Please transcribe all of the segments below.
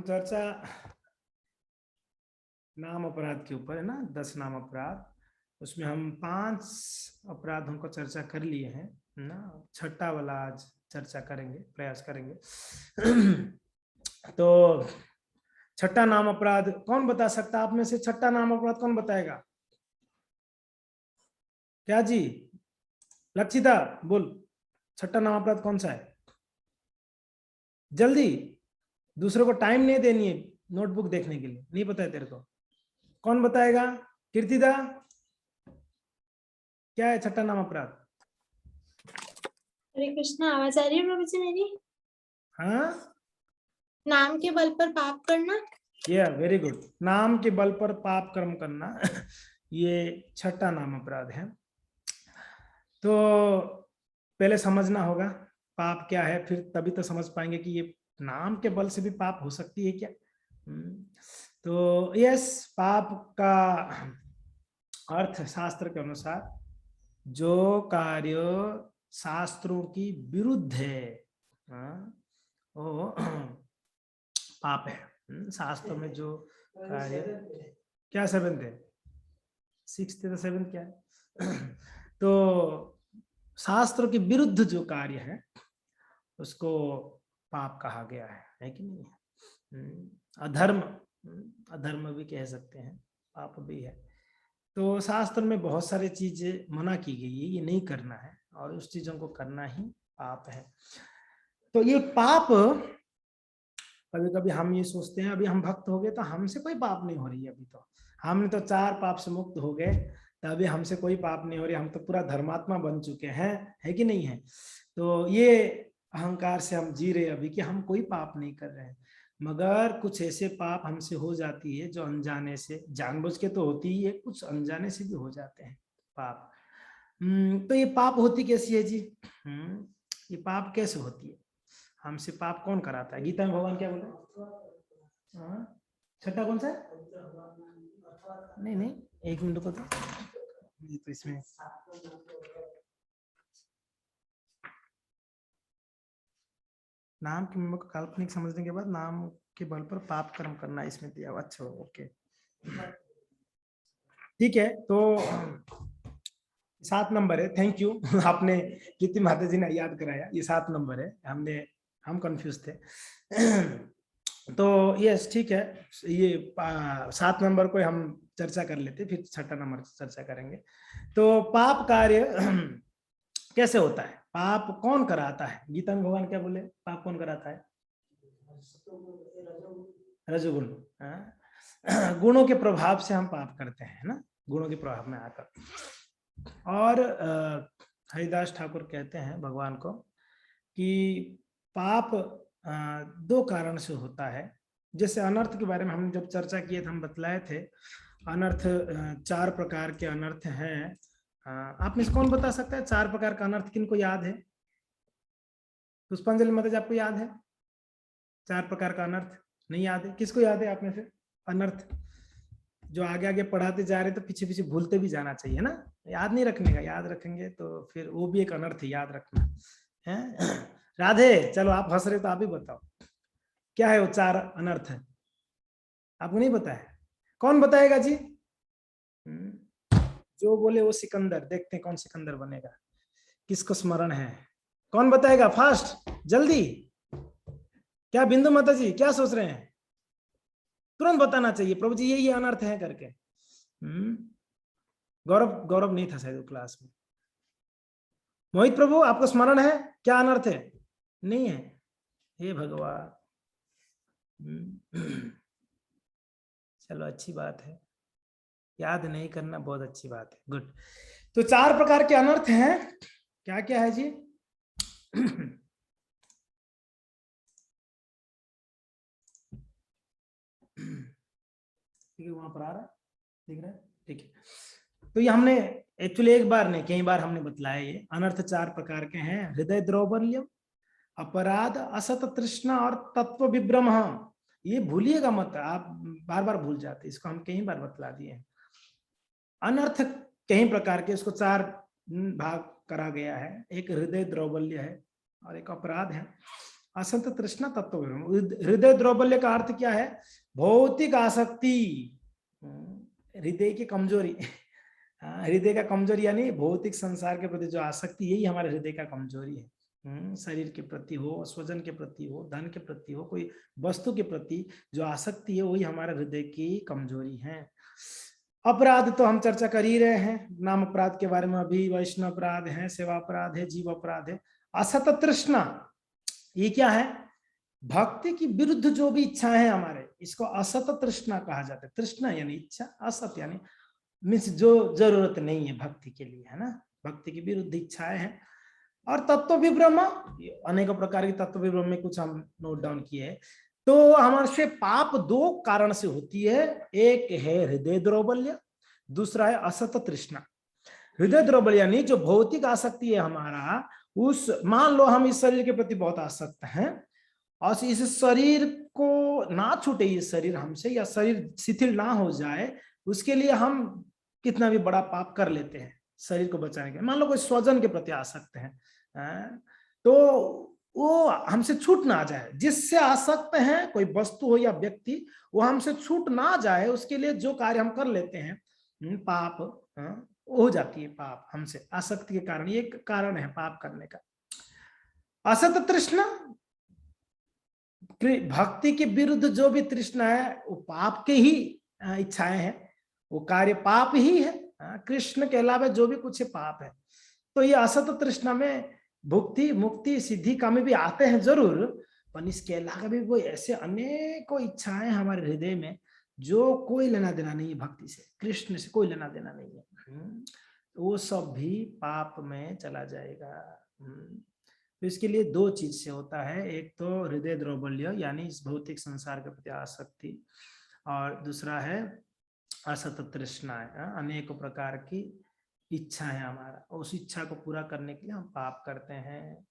चर्चा नाम अपराध के ऊपर है ना, 10 नाम अपराध। उसमें हम 5 अपराधों को चर्चा कर लिए हैं ना। छठा वाला आज चर्चा करेंगे, प्रयास करेंगे। तो छठा नाम अपराध कौन बता सकता? आप में से छठा नाम अपराध कौन बताएगा? क्या जी? लक्षिता बोल, छठा नाम अपराध कौन सा है? जल्दी, दूसरों को टाइम नहीं देनी है नोटबुक देखने के लिए। नहीं पता है तेरे को? कौन बताएगा? कीर्तिदा, क्या है छठा नाम अपराध? हरे कृष्णा, आवाज आ रही है प्रभु जी मेरी? हाँ, नाम के बल पर पाप करना। Very good. नाम के बल पर पाप कर्म करना ये छठा नाम अपराध है। तो पहले समझना होगा पाप क्या है, फिर तभी तो समझ पाएंगे कि ये नाम के बल से भी पाप हो सकती है क्या। तो यस, पाप का अर्थ शास्त्र के अनुसार जो कार्य शास्त्रों की विरुद्ध है वो पाप है। शास्त्रों में जो कार्य, क्या 7th है, 6th है तो 7th क्या है? तो शास्त्रों के विरुद्ध जो कार्य है उसको पाप कहा गया है कि नहीं? अधर्म, अधर्म भी कह सकते हैं, पाप भी है। तो शास्त्र में बहुत सारी चीजें मना की गई है, ये नहीं करना है, और उस चीजों को करना ही पाप है। तो ये पाप, कभी कभी हम ये सोचते हैं अभी हम भक्त हो गए तो हमसे कोई पाप नहीं हो रही है, अभी तो हमने तो 4 पाप से मुक्त हो गए, तो अभी हमसे कोई पाप नहीं हो रही, हम तो पूरा धर्मात्मा बन चुके हैं, है कि नहीं है? तो ये अहंकार से हम जी रहे अभी कि हम कोई पाप नहीं कर रहे हैं, मगर कुछ ऐसे पाप हमसे हो जाती है जो अनजाने से, जानबूझ के तो होती ही है, कुछ अनजाने से भी हो जाते हैं पाप। तो ये पाप होती कैसी है जी? ये पाप कैसे होती है? हमसे पाप कौन कराता है? गीता में भगवान क्या बोले? छठा कौन सा है? नहीं नहीं, एक मिनट को तो इसमें नाम की महिमा को काल्पनिक समझने के बाद नाम के बल पर पाप कर्म करना इसमें दिया। अच्छा, ओके, ठीक है। तो 7 नंबर है। थैंक यू आपने, कीर्ति माता जी ने याद कराया, ये 7 नंबर है। हम कंफ्यूज थे। तो यस, ठीक है, ये 7 नंबर को हम चर्चा कर लेते, फिर छठा नंबर चर्चा करेंगे। तो पाप कार्य कैसे होता है? पाप कौन कराता है? गीता में भगवान क्या बोले? पाप कौन कराता है? रजोगुण। गुणों के प्रभाव से हम पाप करते हैं ना, गुणों के प्रभाव में आकर। और हरिदास ठाकुर कहते हैं भगवान को कि पाप 2 कारण से होता है। जैसे अनर्थ के बारे में हम जब चर्चा किए थे, हम बतलाए थे अनर्थ 4 प्रकार के अनर्थ हैं। आप में से कौन बता सकता है 4 प्रकार का अनर्थ किनको याद है? पुष्पांजलि माता जी, आपको याद है 4 प्रकार का अनर्थ? नहीं याद है? किसको याद है आप में से अनर्थ? जो आगे आगे पढ़ाते जा रहे तो पीछे पीछे भूलते भी जाना चाहिए ना, याद नहीं रखने का, याद रखेंगे तो फिर वो भी एक अनर्थ है, याद रखना है। राधे, चलो आप हंस रहे तो आप ही बताओ क्या है वो 4 अनर्थ है? आपको नहीं पता है? कौन बताएगा जी? जो बोले वो सिकंदर। देखते हैं कौन सिकंदर बनेगा, किसको स्मरण है, कौन बताएगा फास्ट, जल्दी। क्या बिंदु माता जी क्या सोच रहे हैं? तुरंत बताना चाहिए, प्रभु जी ये अनर्थ है करके। गौरव, गौरव नहीं था शायद क्लास में। मोहित प्रभु, आपको स्मरण है क्या अनर्थ है? नहीं है? हे भगवान। चलो अच्छी बात है, याद नहीं करना बहुत अच्छी बात है, गुड। तो 4 प्रकार के अनर्थ हैं, क्या क्या है जी? ठीक है, वहां पर आ रहा है, दिख रहा है, ठीक है। तो ये हमने एक्चुअली एक बार नहीं कई बार हमने बतलाया, ये अनर्थ 4 प्रकार के हैं। हृदय द्रौबल्य, अपराध, असत तृष्णा और तत्व विभ्रम। ये भूलिएगा मत, आप बार बार भूल जाते, इसको हम कई बार बतला दिए हैं। अनर्थ कई प्रकार के, इसको 4 भाग करा गया है। एक हृदय द्रौबल्य है, और एक अपराध है, असत तृष्णा तत्व हृदय द्रौबल्य का अर्थ क्या है? भौतिक आसक्ति, हृदय की कमजोरी। हृदय का कमजोरी यानी भौतिक संसार के प्रति जो आसक्ति, यही हमारे हृदय का कमजोरी है। शरीर के प्रति हो, स्वजन के प्रति हो, धन के प्रति हो, कोई वस्तु के प्रति जो आसक्ति है, वही हमारे हृदय की कमजोरी है। अपराध तो हम चर्चा कर ही रहे हैं, नाम अपराध के बारे में अभी, वैष्णव अपराध है, सेवा अपराध है, जीव अपराध है। असत तृष्णा, ये क्या है? भक्ति की विरुद्ध जो भी इच्छाएं हैं हमारे, इसको असत तृष्णा कहा जाता है। तृष्णा यानी इच्छा, असत यानी मीन्स जो जरूरत नहीं है भक्ति के लिए, है ना, भक्ति की विरुद्ध इच्छाएं हैं। और तत्व विभ्रम, अनेक प्रकार की तत्व विभ्रम में कुछ हम नोट डाउन किए हैं। तो हमारे से पाप दो कारण से होती है, एक है हृदय द्रौबल्य, दूसरा है असत तृष्णा। हृदय द्रौबल्य यानी जो भौतिक आसक्ति है हमारा, उस मान लो हम इस शरीर के प्रति बहुत आसक्त हैं और इस शरीर को ना छूटे, ये शरीर हमसे, या शरीर शिथिल ना हो जाए, उसके लिए हम कितना भी बड़ा पाप कर लेते हैं शरीर को बचाने के। मान लो कोई स्वजन के प्रति आसक्त है, तो वो हमसे छूट ना जाए, जिससे आसक्त है कोई वस्तु हो या व्यक्ति, वो हमसे छूट ना जाए, उसके लिए जो कार्य हम कर लेते हैं, पाप हो जाती है, पाप हमसे आसक्ति के कारण, ये कारण है पाप करने का। असत तृष्णा, भक्ति के विरुद्ध जो भी तृष्णा है वो पाप के ही इच्छाएं हैं, वो कार्य पाप ही है। कृष्ण के अलावा जो भी कुछ है पाप है। तो ये असत तृष्णा में भुक्ति, मुक्ति, सिद्धि, कामी भी आते हैं जरूर, पर इसके अलावा भी कोई ऐसे अनेकों इच्छाएं हमारे हृदय में जो कोई लेना देना नहीं है भक्ति से, कृष्ण से कोई लेना देना नहीं है, वो सब भी पाप में चला जाएगा। तो इसके लिए दो चीज से होता है, एक तो हृदय द्रौबल्य यानी इस भौतिक संसार के प्रति आसक्ति, और दूसरा है असत तृष्णा, अनेक प्रकार की इच्छा है हमारा, उस इच्छा को पूरा करने के लिए हम पाप करते हैं।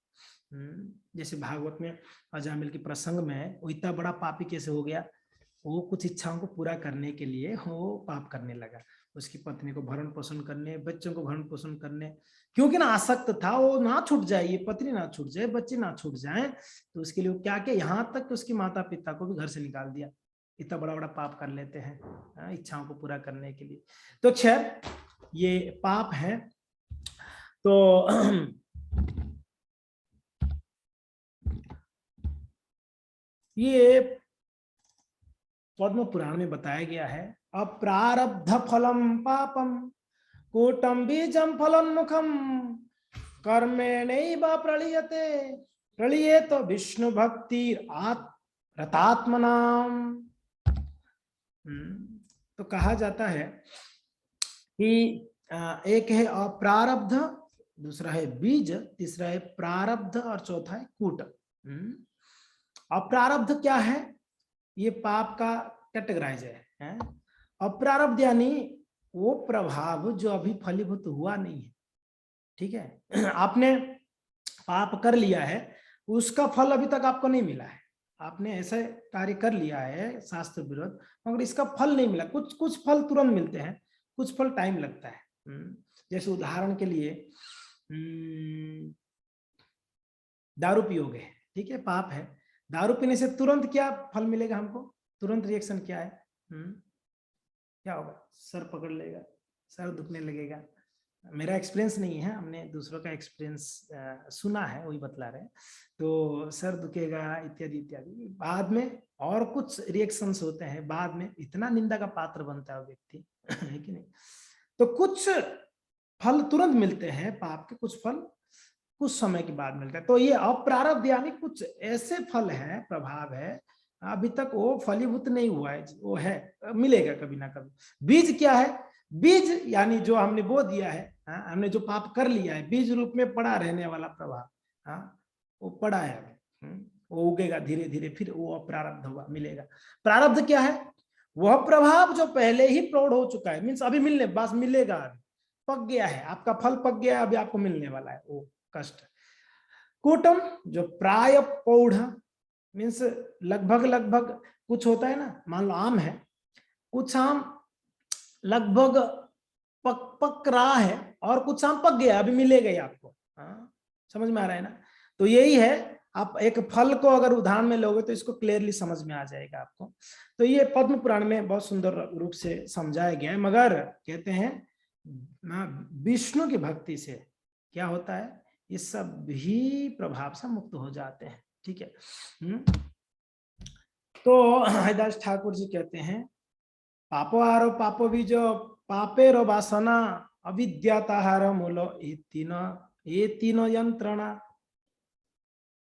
जैसे भागवत में अजामिल के प्रसंग में वो इतना बड़ा पापी कैसे हो गया? वो कुछ इच्छाओं को पूरा करने के लिए वो पाप करने लगा, उसकी पत्नी को भरण पोषण करने, बच्चों को भरण पोषण करने, क्योंकि ना आसक्त था, वो ना छूट जाए, ये पत्नी ना छूट जाए, बच्चे ना छूट जाए, तो उसके लिए क्या किया, यहाँ तक कि उसकी माता पिता को भी घर से निकाल दिया। इतना बड़ा बड़ा पाप कर लेते हैं इच्छाओं को पूरा करने के लिए। तो खैर ये पाप है। तो ये पद्म पुराण में बताया गया है, अप्रारब्ध फलम पापम कूटम बीजम फलोन्मुखम कर्मेणैव प्रलीयते प्रलीयेत विष्णु भक्ति रतात्मनाम। तो कहा जाता है कि एक है अप्रारब्ध, दूसरा है बीज, तीसरा है प्रारब्ध और चौथा है कूट। अप्रारब्ध क्या है? ये पाप का कैटेगराइज है। अप्रारब्ध यानी वो प्रभाव जो अभी फलीभूत हुआ नहीं है, ठीक है। आपने पाप कर लिया है, उसका फल अभी तक आपको नहीं मिला है, आपने ऐसे कार्य कर लिया है शास्त्र विरोध, मगर इसका फल नहीं मिला। कुछ कुछ फल तुरंत मिलते हैं, कुछ फल टाइम लगता है। जैसे उदाहरण के लिए दारू पियोगे, ठीक है, पाप है, दारू पीने से तुरंत क्या फल मिलेगा हमको? तुरंत रिएक्शन क्या है? क्या होगा? सर पकड़ लेगा, सर दुखने लगेगा। मेरा एक्सपीरियंस नहीं है, हमने दूसरों का एक्सपीरियंस सुना है, वही बतला रहे हैं। तो सर दुखेगा इत्यादि इत्यादि। बाद में और कुछ रिएक्शंस होते हैं, बाद में इतना निंदा का पात्र बनता है व्यक्ति, है कि नहीं? तो कुछ फल तुरंत मिलते हैं पाप के, कुछ फल कुछ समय के बाद मिलता है। तो ये अप्रारब्ध यानी कुछ ऐसे फल है, प्रभाव है, अभी तक वो फलीभूत नहीं हुआ है, वो है, मिलेगा कभी ना कभी। बीज क्या है? बीज यानी जो हमने बो दिया है, हमने जो पाप कर लिया है, बीज रूप में पड़ा रहने वाला प्रभाव, वो पड़ा है, वो उगेगा धीरे धीरे, फिर वो प्रारब्ध हुआ, मिलेगा। प्रारब्ध क्या है? वह प्रभाव जो पहले ही प्रौढ़ हो चुका है, मीन्स अभी मिलने, बस मिलेगा, पक गया है, आपका फल पक गया है, अभी आपको मिलने वाला है वो कष्ट। कूटम जो प्राय पौढ़, मीन्स लगभग लगभग, कुछ होता है ना, मान लो आम है, कुछ आम लगभग पक रहा है और कुछ आम पक गया, अभी मिलेगा ही आपको। समझ में आ रहा है ना? तो यही है आप एक फल को अगर उदाहरण में लोगे तो इसको क्लियरली समझ में आ जाएगा आपको। तो ये पद्म पुराण में बहुत सुंदर रूप से समझाया गया है। मगर कहते हैं विष्णु की भक्ति से क्या होता है, ये सब भी प्रभाव से मुक्त हो जाते हैं। ठीक है। तो हरिदास ठाकुर जी कहते हैं पापो आरो पापो बीजो पापेरो वासना अविद्याताहार मूलो ये तीनों यंत्रणा,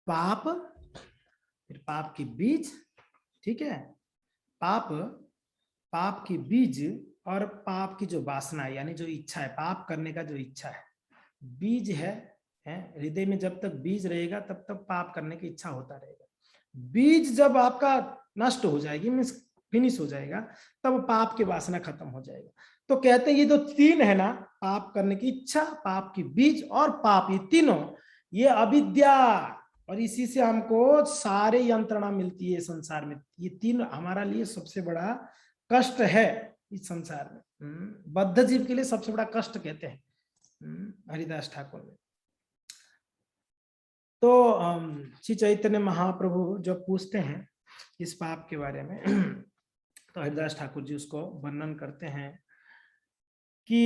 पाप, फिर पाप की बीज, ठीक है, पाप की बीज और पाप की जो वासना है यानी जो इच्छा है, पाप करने का जो इच्छा है, बीज है हृदय में जब तक बीज रहेगा तब तक पाप करने की इच्छा होता रहेगा। बीज जब आपका नष्ट हो जाएगी, मीन्स फिनिश हो जाएगा, तब पाप की वासना खत्म हो जाएगा। तो कहते हैं ये जो तीन है ना, पाप करने की इच्छा, पाप की बीज और पाप, ये तीनों, ये अविद्या, और इसी से हमको सारे यंत्रणा मिलती है संसार में। ये तीन हमारा लिए सबसे बड़ा कष्ट है इस संसार में। बद्ध जीव के लिए सबसे बड़ा कष्ट कहते हैं हरिदास ठाकुर ने। तो श्री चैतन्य महाप्रभु जब पूछते हैं इस पाप के बारे में तो हरिदास ठाकुर जी उसको वर्णन करते हैं कि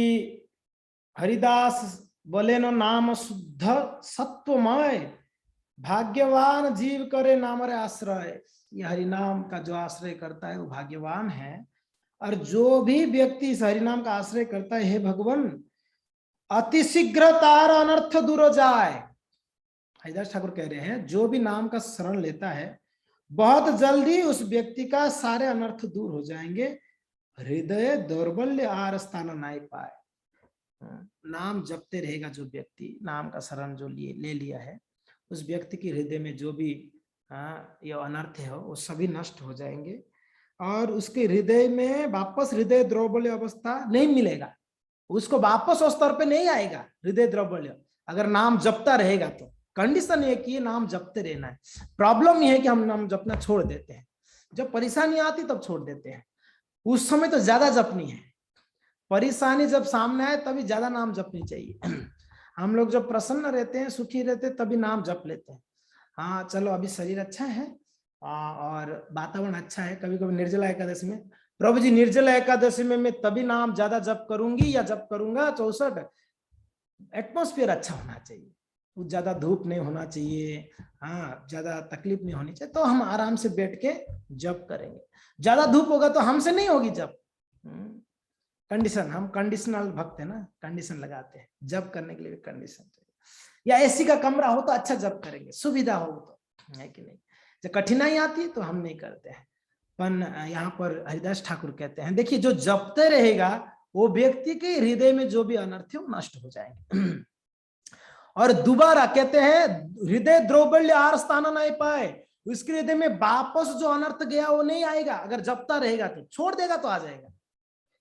हरिदास बोले नो नाम शुद्ध सत्वमय, भाग्यवान जीव करे नाम रे आश्रय। ये हरिनाम का जो आश्रय करता है वो भाग्यवान है, और जो भी व्यक्ति इस हरिनाम का आश्रय करता है, हे भगवान अति शीघ्र तार अनर्थ दूर जाए। हरिदास ठाकुर कह रहे हैं जो भी नाम का शरण लेता है बहुत जल्दी उस व्यक्ति का सारे अनर्थ दूर हो जाएंगे। हृदय दौर्बल्य आर स्थान नहीं पाए। नाम जपते रहेगा जो व्यक्ति, नाम का शरण जो ले लिया है, उस व्यक्ति के हृदय में जो भी ये अनर्थ है वो सभी नष्ट हो जाएंगे, और उसके हृदय में वापस हृदय द्रौबल्य अवस्था नहीं मिलेगा, उसको वापस उस स्तर पे नहीं आएगा हृदय द्रौबल्य, अगर नाम जपता रहेगा तो। कंडीशन है कि नाम जपते रहना है। प्रॉब्लम यह है कि हम नाम जपना छोड़ देते हैं, जब परेशानी आती तब छोड़ देते हैं। उस समय तो ज्यादा जपनी है, परेशानी जब सामने आए तभी ज्यादा नाम जपनी चाहिए। हम लोग जब प्रसन्न रहते हैं, सुखी रहते हैं, तभी नाम जप लेते हैं। हाँ चलो अभी शरीर अच्छा है और वातावरण अच्छा है। कभी कभी निर्जला एकादशी में, प्रभु जी निर्जला एकादशी में मैं तभी नाम ज्यादा जप करूंगी या जप करूंगा 64, एटमोस्फियर अच्छा होना चाहिए, ज्यादा धूप नहीं होना चाहिए, हाँ ज्यादा तकलीफ नहीं होनी चाहिए, तो हम आराम से बैठ के जप करेंगे। ज्यादा धूप होगा तो हमसे नहीं होगी जप। कंडीशन, हम कंडीशनल भक्त है ना, कंडीशन लगाते हैं जप करने के लिए भी कंडीशन चाहिए। या एसी का कमरा हो तो अच्छा जप करेंगे, सुविधा हो तो, है कि नहीं। जब कठिनाई आती है तो हम नहीं करते हैं। पर यहाँ पर हरिदास ठाकुर कहते हैं देखिए जो जपते रहेगा वो व्यक्ति के हृदय में जो भी अनर्थ है वो नष्ट हो जाएंगे। और दोबारा कहते हैं हृदय द्रौबल्य आर स्थान नहीं पाए, उसके हृदय में वापस जो अनर्थ गया वो नहीं आएगा। अगर जपता रहेगा तो, छोड़ देगा तो आ जाएगा।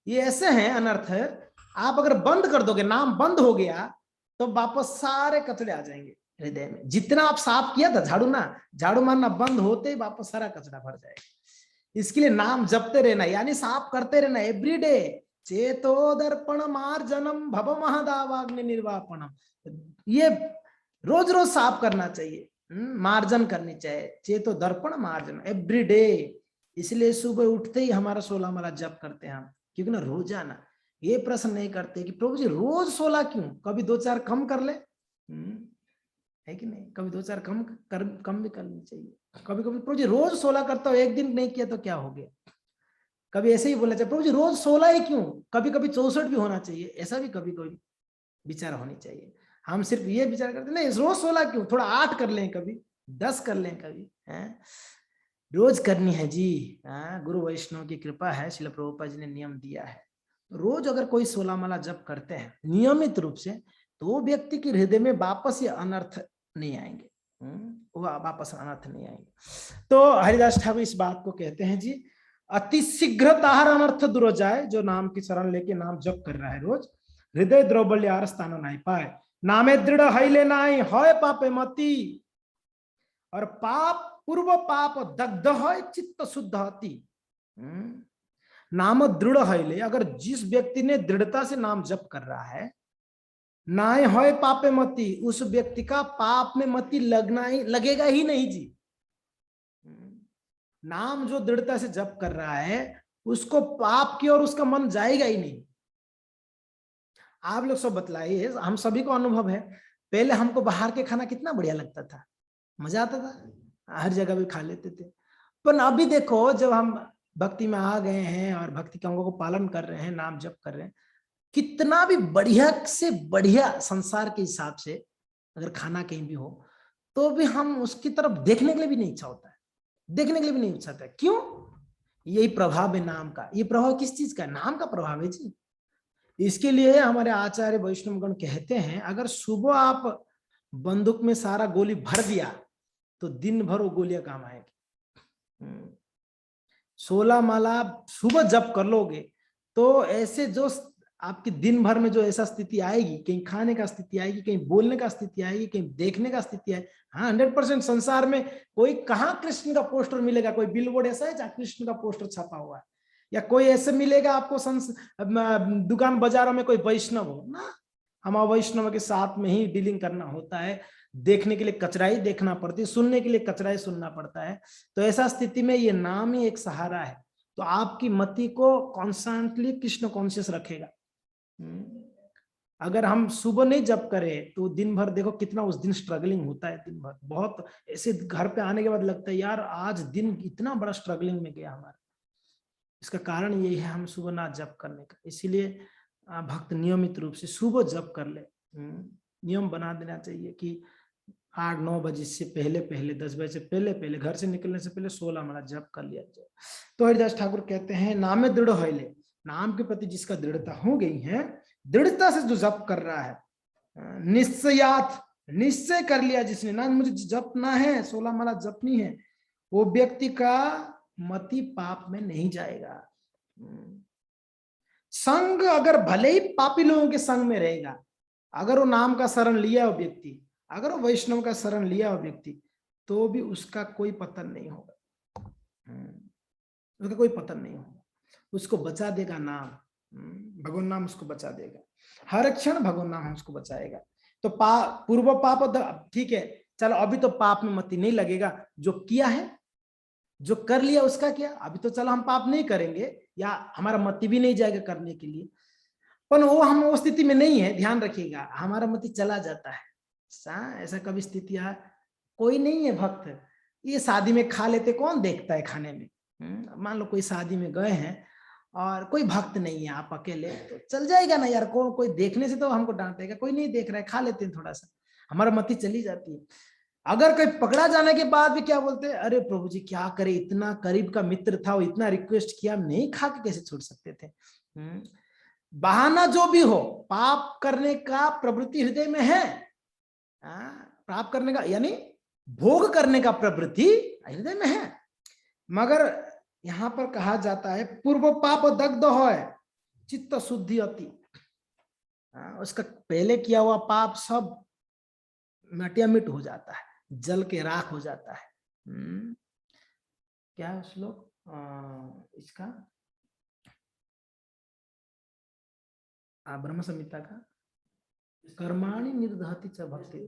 ये ऐसे हैं अनर्थ है, आप अगर बंद कर दोगे, नाम बंद हो गया तो वापस सारे कचड़े आ जाएंगे हृदय में। जितना आप साफ किया था, झाड़ू मारना बंद होते ही वापस सारा कचरा भर जाएगा। इसके लिए नाम जपते रहना, यानी साफ करते रहना एवरीडे। चेतो दर्पण मार्जनम भव महदावाग्नि निर्वापणम, ये रोज रोज साफ करना चाहिए, मार्जन करनी चाहिए। चेतो दर्पण मार्जन एवरीडे। इसलिए सुबह उठते ही हमारा 16 माला जप करते हैं हम, क्योंकि ना रोजाना ये प्रश्न नहीं करते कि प्रभु जी रोज 16 क्यों, कभी 2-4 कम कर ले, है कि नहीं। कभी 2-4 कम भी करनी चाहिए। कभी कभी प्रभु जी रोज 16 करता हूँ, एक दिन नहीं किया तो क्या हो गया। कभी ऐसे ही बोला चाहिए प्रभु जी रोज 16 ही क्यों, कभी कभी 64 भी होना चाहिए, ऐसा भी कभी कभी विचार होनी चाहिए। हम सिर्फ ये विचार करते नहीं रोज 16 क्यों, थोड़ा 8 कर लें, कभी 10 कर लें, कभी रोज करनी है जी। गुरु वैष्णव की कृपा है, श्रील प्रभुपाद जी ने नियम दिया है। रोज अगर कोई 16 माला जप करते हैं नियमित रूप से, तो वो व्यक्ति के हृदय में वापस ये अनर्थ नहीं आएंगे, वो वापस अनर्थ नहीं आएंगे। तो हरिदास ठाकुर इस बात को कहते हैं जी, अति शीघ्र ताहर अनर्थ दूर जाए। जो नाम की शरण लेके नाम जप कर रहा है रोज, हृदय द्रौबल्य आर स्थान नहीं पाए, नामे दृढ़ हैले नाई है पापे मति, और पाप पूर्व पाप दग्ध है चित्त शुद्ध हति। नाम दृढ़ हैले, अगर जिस व्यक्ति ने दृढ़ता से नाम जप कर रहा है, नाय होय पापे मति, उस व्यक्ति का पाप में मति लगेगा ही नहीं जी। नाम जो दृढ़ता से जप कर रहा है उसको पाप की ओर उसका मन जाएगा ही नहीं। आप लोग सब बतलाइए, हम सभी को अनुभव है, पहले हमको बाहर के खाना कितना बढ़िया लगता था, मजा आता था, हर जगह भी खा लेते थे। पर अभी देखो जब हम भक्ति में आ गए हैं और भक्ति के अंगों को पालन कर रहे हैं, नाम जप कर रहे हैं, कितना भी बढ़िया से बढ़िया संसार के हिसाब से अगर खाना कहीं भी हो तो भी हम उसकी तरफ देखने के लिए भी नहीं इच्छा होता है, देखने के लिए भी नहीं इच्छा होता है। क्यों? यही प्रभाव है नाम का। ये प्रभाव किस चीज का? नाम का प्रभाव है जी। इसके लिए हमारे आचार्य वैष्णवगण कहते हैं, अगर सुबह आप बंदूक में सारा गोली भर दिया तो दिन भर वो गोलियां काम आएगी। 16 माला सुबह जप कर लोगे तो ऐसे जो आपकी दिन भर में जो ऐसा स्थिति आएगी, कहीं खाने का स्थिति आएगी, कहीं बोलने का स्थिति आएगी, कहीं देखने का स्थिति आएगी। हाँ 100% संसार में कोई कहाँ कृष्ण का पोस्टर मिलेगा? कोई बिलबोर्ड ऐसा है जहाँ कृष्ण का पोस्टर छपा हुआ है? या कोई ऐसे मिलेगा आपको दुकान बाजारों में कोई वैष्णव हो ना? हम वैष्णव के साथ में ही डीलिंग करना होता है। देखने के लिए कचरा ही देखना पड़ती है, सुनने के लिए कचरा ही सुनना पड़ता है। तो ऐसा स्थिति में ये नाम ही एक सहारा है। तो आपकी मति को कॉन्स्टेंटली कृष्ण कॉन्शियस रखेगा। अगर हम सुबह नहीं जप करें तो दिन भर देखो कितना उस दिन स्ट्रगलिंग होता है। दिन भर बहुत ऐसे घर पे आने के बाद लगता है यार आज दिन इतना बड़ा स्ट्रगलिंग में गया हमारा। इसका कारण यही है हम सुबह ना जप करने का। इसीलिए भक्त नियमित रूप से सुबह जप कर ले। नियम बना देना चाहिए कि 8-9 बजे से पहले 10 बजे से पहले घर से निकलने से पहले 16 माला जप कर लिया जाए। तो हरिदास ठाकुर कहते हैं नामे दृढ़ होइले, नाम के प्रति जिसका दृढ़ता हो गई है, दृढ़ता से जो जप कर रहा है, निश्चयात निश्चय कर लिया जिसने ना मुझे जपना है, 16 माला जपनी है, वो व्यक्ति का मति पाप में नहीं जाएगा। संग अगर भले ही पापी लोगों के संग में रहेगा, अगर वो नाम का शरण लिया हो व्यक्ति, अगर वो वैष्णव का शरण लिया हो व्यक्ति, तो भी उसका कोई पतन नहीं होगा, उसका कोई पतन नहीं होगा। उसको बचा देगा नाम, भगवान नाम उसको बचा देगा। हर क्षण भगवान नाम उसको बचाएगा। तो पूर्व पाप ठीक है, चलो अभी तो पाप में मति नहीं लगेगा। जो किया है, जो कर लिया उसका क्या, अभी तो चलो हम पाप नहीं करेंगे या हमारा मति भी नहीं जाएगा करने के लिए। पर वो हम वो स्थिति में नहीं है, ध्यान रखिएगा, हमारा मति चला जाता है। ऐसा कभी स्थिति है, कोई नहीं है भक्त, ये शादी में खा लेते, कौन देखता है खाने में। मान लो कोई शादी में गए हैं और कोई भक्त नहीं है, आप अकेले, तो चल जाएगा ना यार, कोई देखने से तो हमको डांटेगा, कोई नहीं देख रहा है, खा लेते हैं थोड़ा सा, हमारा मति चली जाती है। अगर कोई पकड़ा जाने के बाद भी क्या बोलते हैं, अरे प्रभु जी क्या करे, इतना करीब का मित्र था, वो इतना रिक्वेस्ट किया, नहीं खा के कैसे छोड़ सकते थे। बहाना जो भी हो, पाप करने का प्रवृत्ति हृदय में है, पाप करने का यानी भोग करने का प्रवृत्ति हृदय में है। मगर यहां पर कहा जाता है पूर्व पाप दग्ध होय चित्त शुद्धि अति, उसका पहले किया हुआ पाप सब मिट हो जाता है, जल के राख हो जाता है। क्या है श्लोक इसका, ब्रह्म संहिता का, कर्माणि निर्दहति च भक्ति,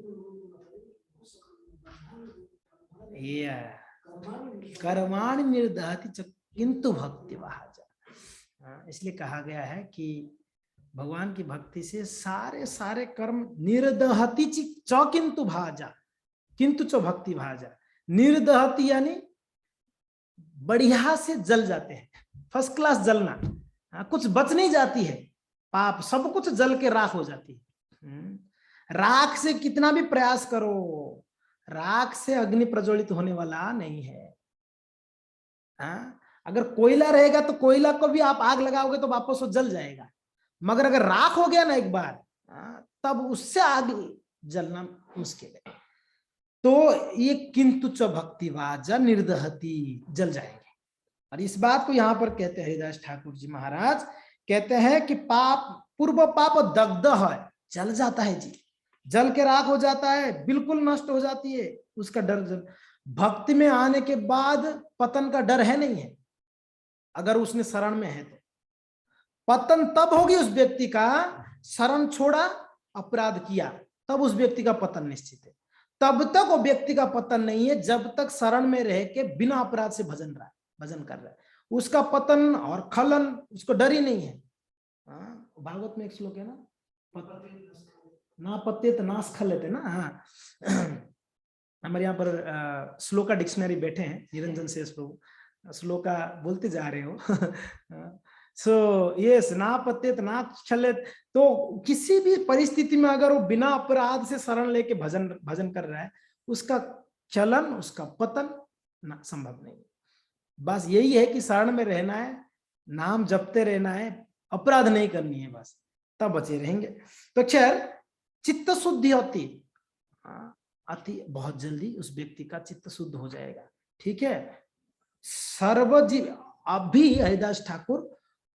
कर्माणि निर्दहति च किंतु भक्ति भाजा। इसलिए कहा गया है कि भगवान की भक्ति से सारे कर्म निर्दहति च किंतु भाजा, किंतु च भक्ति भाजा। निर्दहति यानी बढ़िया से जल जाते हैं, फर्स्ट क्लास जलना, कुछ बच नहीं जाती है, पाप सब कुछ जल के राख हो जाती है। राख से कितना भी प्रयास करो, राख से अग्नि प्रज्वलित होने वाला नहीं है। अगर कोयला रहेगा तो कोयला को भी आप आग लगाओगे तो वापस वो जल जाएगा, मगर अगर राख हो गया ना एक बार, तब उससे आग जलना मुश्किल है। तो ये किंतु च भक्ति वाजा निर्दहति, जल जाएंगे। और इस बात को यहां पर कहते हैं हरिदास ठाकुर जी महाराज, कहते हैं कि पाप पूर्व पाप दग्ध है, जल जाता है जी, जल के राख हो जाता है, बिल्कुल नष्ट हो जाती है, उसका डर। भक्ति में आने के बाद पतन का डर है नहीं है, अगर उसने शरण में है तो। पतन तब होगी उस व्यक्ति का, शरण छोड़ा अपराध किया, तब उस व्यक्ति का पतन निश्चित है। तब तक वो व्यक्ति का पतन नहीं है जब तक शरण में रह के बिना अपराध से भजन कर रहा है। उसका पतन और खलन उसको डर ही नहीं है। भागवत में एक श्लोक है ना पत्येत नाश खलेते ना। हमारे यहाँ पर श्लोका डिक्शनरी बैठे हैं, निरंजन शेष प्रभु श्लोका बोलते जा रहे हो। सो यस, ना पत्येत ना छलेत। तो किसी भी परिस्थिति में अगर वो बिना अपराध से शरण लेके भजन कर रहा है, उसका चलन, उसका पतन ना संभव नहीं। बस यही है कि शरण में रहना है, नाम जपते रहना है, अपराध नहीं करनी है, बस तब बचे रहेंगे। तो खैर चित्त शुद्धि होती अति बहुत जल्दी उस व्यक्ति का चित्त शुद्ध हो जाएगा। ठीक है, सर्वजीव। अभी हरिदास ठाकुर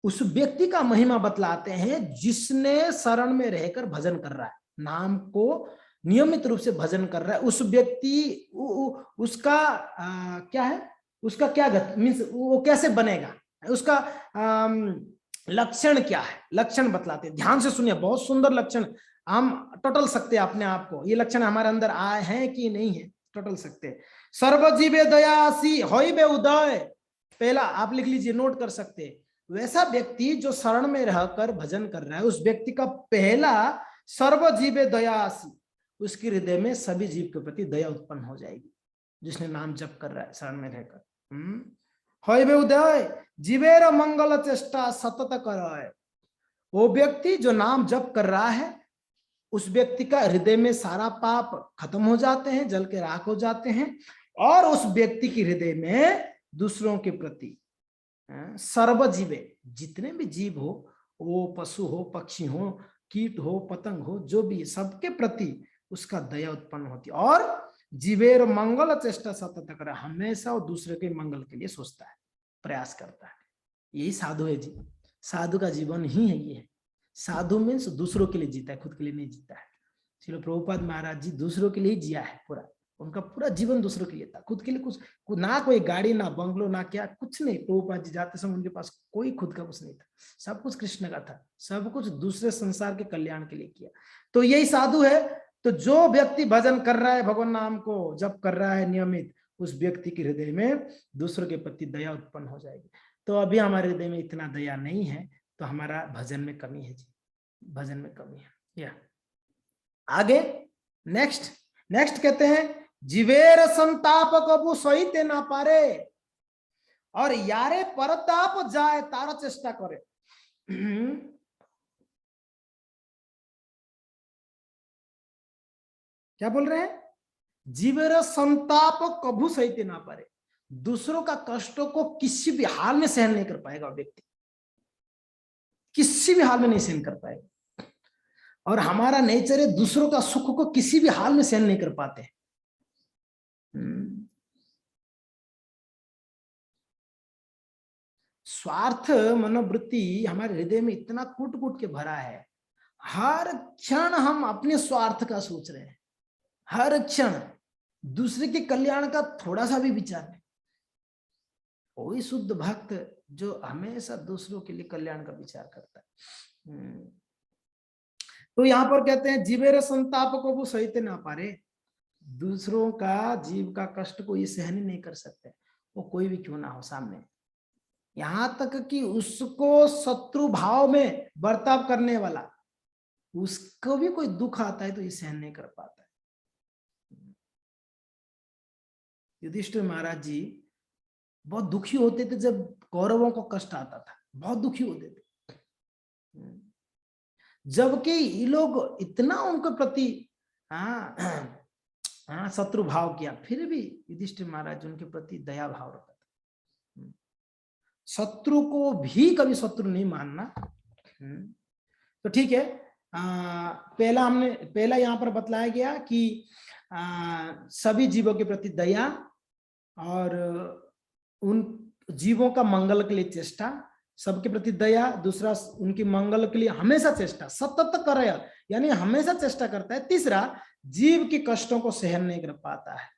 उस व्यक्ति का महिमा बतलाते हैं जिसने शरण में रहकर भजन कर रहा है, नाम को नियमित रूप से भजन कर रहा है। उस व्यक्ति उसका क्या है, उसका क्या मीन्स वो कैसे बनेगा, उसका लक्षण क्या है, लक्षण बतलाते हैं। ध्यान से सुनिए, बहुत सुंदर लक्षण। हम टोटल सकते हैं अपने आप को, ये लक्षण हमारे अंदर आए हैं कि नहीं है, टोटल सकते हैं। सर्वजीवे दयासी होइबे उदय, पहला आप लिख लीजिए, नोट कर सकते हैं। वैसा व्यक्ति जो शरण में रहकर भजन कर रहा है, उस व्यक्ति का पहला सर्वजीवे दयासी, उसके हृदय में सभी जीव के प्रति दया उत्पन्न हो जाएगी, जिसने नाम जप कर रहा है शरण में रहकर। होइबे उदय जीवेर मंगल चेष्टा सतत करय, वो व्यक्ति जो नाम जप कर रहा है, उस व्यक्ति का हृदय में सारा पाप खत्म हो जाते हैं, जल के राख हो जाते हैं, और उस व्यक्ति के हृदय में दूसरों के प्रति सर्वजीवे, जितने भी जीव हो, वो पशु हो, पक्षी हो, कीट हो, पतंग हो, जो भी, सबके प्रति उसका दया उत्पन्न होती है। और जीवेर मंगल चेष्टा सतत कर, हमेशा वो दूसरे के मंगल के लिए सोचता है, प्रयास करता है। यही साधु है जी, साधु का जीवन ही है ये। साधु मीन्स दूसरों के लिए जीता है, खुद के लिए नहीं जीता है। श्रील प्रभुपाद महाराज जी दूसरों के लिए जिया है, पूरा उनका पूरा जीवन दूसरों के लिए था, खुद के लिए कुछ ना, कोई गाड़ी ना बंगलो ना क्या, कुछ नहीं। प्रभुपाद जी जाते समय उनके पास कोई खुद का कुछ नहीं था, सब कुछ कृष्ण का था, सब कुछ दूसरे संसार के कल्याण के लिए किया। तो यही साधु है। तो जो व्यक्ति भजन कर रहा है, भगवान नाम को जप कर रहा है नियमित, उस व्यक्ति के हृदय में दूसरों के प्रति दया उत्पन्न हो जाएगी। तो अभी हमारे हृदय में इतना दया नहीं है, तो हमारा भजन में कमी है जी, भजन में कमी है। या आगे नेक्स्ट कहते हैं, जीवेर संताप कबू सहिते ना पारे, और यारे परताप जाए तारा चेष्टा करे। क्या बोल रहे हैं? जीवेर संताप कबू सहिते ना पारे, दूसरों का कष्टों को किसी भी हाल में सहन नहीं कर पाएगा व्यक्ति, किसी भी हाल में नहीं सहन कर पाएगा। और हमारा नेचर है दूसरों का सुख को किसी भी हाल में सहन नहीं कर पाते। स्वार्थ मनोवृत्ति हमारे हृदय में इतना कूट कूट के भरा है, हर क्षण हम अपने स्वार्थ का सोच रहे हैं, हर क्षण दूसरे के कल्याण का थोड़ा सा भी विचार नहीं। वही शुद्ध भक्त जो हमेशा दूसरों के लिए कल्याण का विचार करता है। तो यहाँ पर कहते हैं, जीवेर संताप को वो सहित ना पारे, दूसरों का जीव का कष्ट को ये सहन ही नहीं कर सकते, वो कोई भी क्यों ना हो सामने। यहां तक कि उसको शत्रु भाव में बर्ताव करने वाला, उसको भी कोई दुख आता है तो ये सहन नहीं कर पाता है। युधिष्ठिर महाराज जी बहुत दुखी होते थे जब कौरवों को कष्ट आता था, बहुत दुखी होते थे, जबकि ये लोग इतना उनके प्रति शत्रु भाव किया, फिर भी युधिष्ठिर महाराज उनके प्रति दया भाव रखा था। शत्रु को भी कभी शत्रु नहीं मानना। तो ठीक है, पहला यहाँ पर बतलाया गया कि सभी जीवों के प्रति दया और उन जीवों का मंगल के लिए चेष्टा, सबके प्रति दया, दूसरा उनकी मंगल के लिए हमेशा चेष्टा, सतत करे, यानी हमेशा चेष्टा करता है। तीसरा, जीव के कष्टों को सहन नहीं कर पाता है,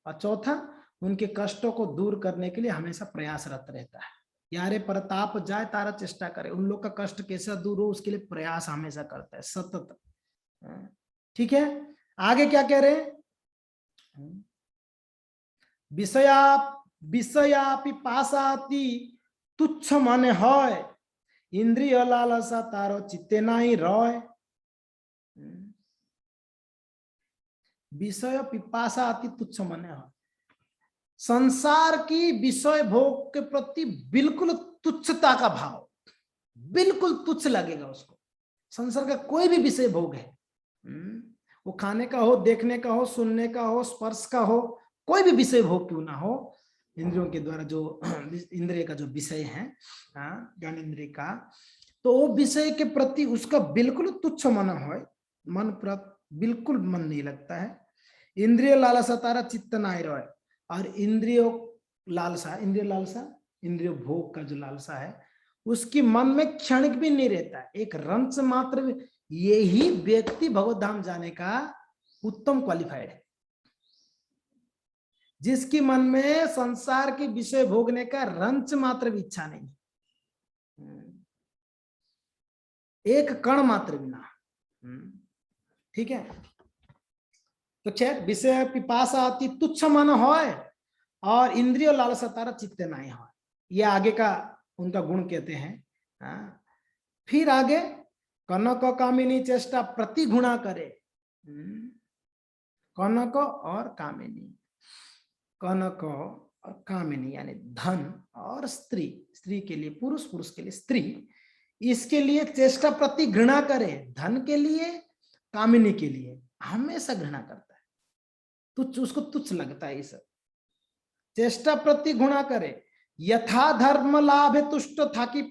और चौथा, उनके कष्टों को दूर करने के लिए हमेशा प्रयासरत रहता है। यारे प्रताप जाए तारा चेष्टा करे, उन लोग का कष्ट कैसा दूर हो उसके लिए प्रयास हमेशा करता है, सतत ठीक है, आगे क्या कह रहे हैं? विषया विषया पिपासाति तुच्छ मन है, इंद्रिय लालसा तारो चित्ते नहीं रॉय। विषय पिपासा अति तुच्छ मन है, संसार की विषय भोग के प्रति बिल्कुल तुच्छता का भाव, बिल्कुल तुच्छ लगेगा उसको। संसार का कोई भी विषय भोग है, वो खाने का हो, देखने का हो, सुनने का हो, स्पर्श का हो, कोई भी विषय भोग क्यों ना हो, इंद्रियों के द्वारा जो इंद्रिय का जो विषय है, ज्ञानेंद्रिय का, तो वो विषय के प्रति उसका बिल्कुल तुच्छ मन है, मन पर बिल्कुल मन नहीं लगता है। इंद्रिय लालसा तारा चित्त नाय रहे, और इंद्रिय लालसा, इंद्रिय भोग का जो लालसा है उसकी मन में क्षणिक भी नहीं रहता है, एक रंच मात्र भी। यही व्यक्ति भगवत धाम जाने का उत्तम क्वालिफाइड है, जिसकी मन में संसार के विषय भोगने का रंच मात्र भी इच्छा नहीं, एक कण मात्र भी ना। ठीक है, तो खैर विषय पिपासा अति तुच्छ मन है और इंद्रिय लालसा तारा चित्त नहीं है, ये आगे का उनका गुण कहते हैं। फिर आगे कनक कामिनी चेष्टा प्रति गुणा करे, कनक और कामिनी, कनक और कामिनी यानी धन और स्त्री, स्त्री के लिए पुरुष, पुरुष के लिए स्त्री, इसके लिए चेष्टा प्रति घृणा करे, धन के लिए, कामिनी के लिए हमेशा घृणा करता है, तुच्छ, उसको तुच्छ लगता है ये सब। चेष्टा प्रति गुणा करे, यथा धर्म लाभ तुष्ट था कि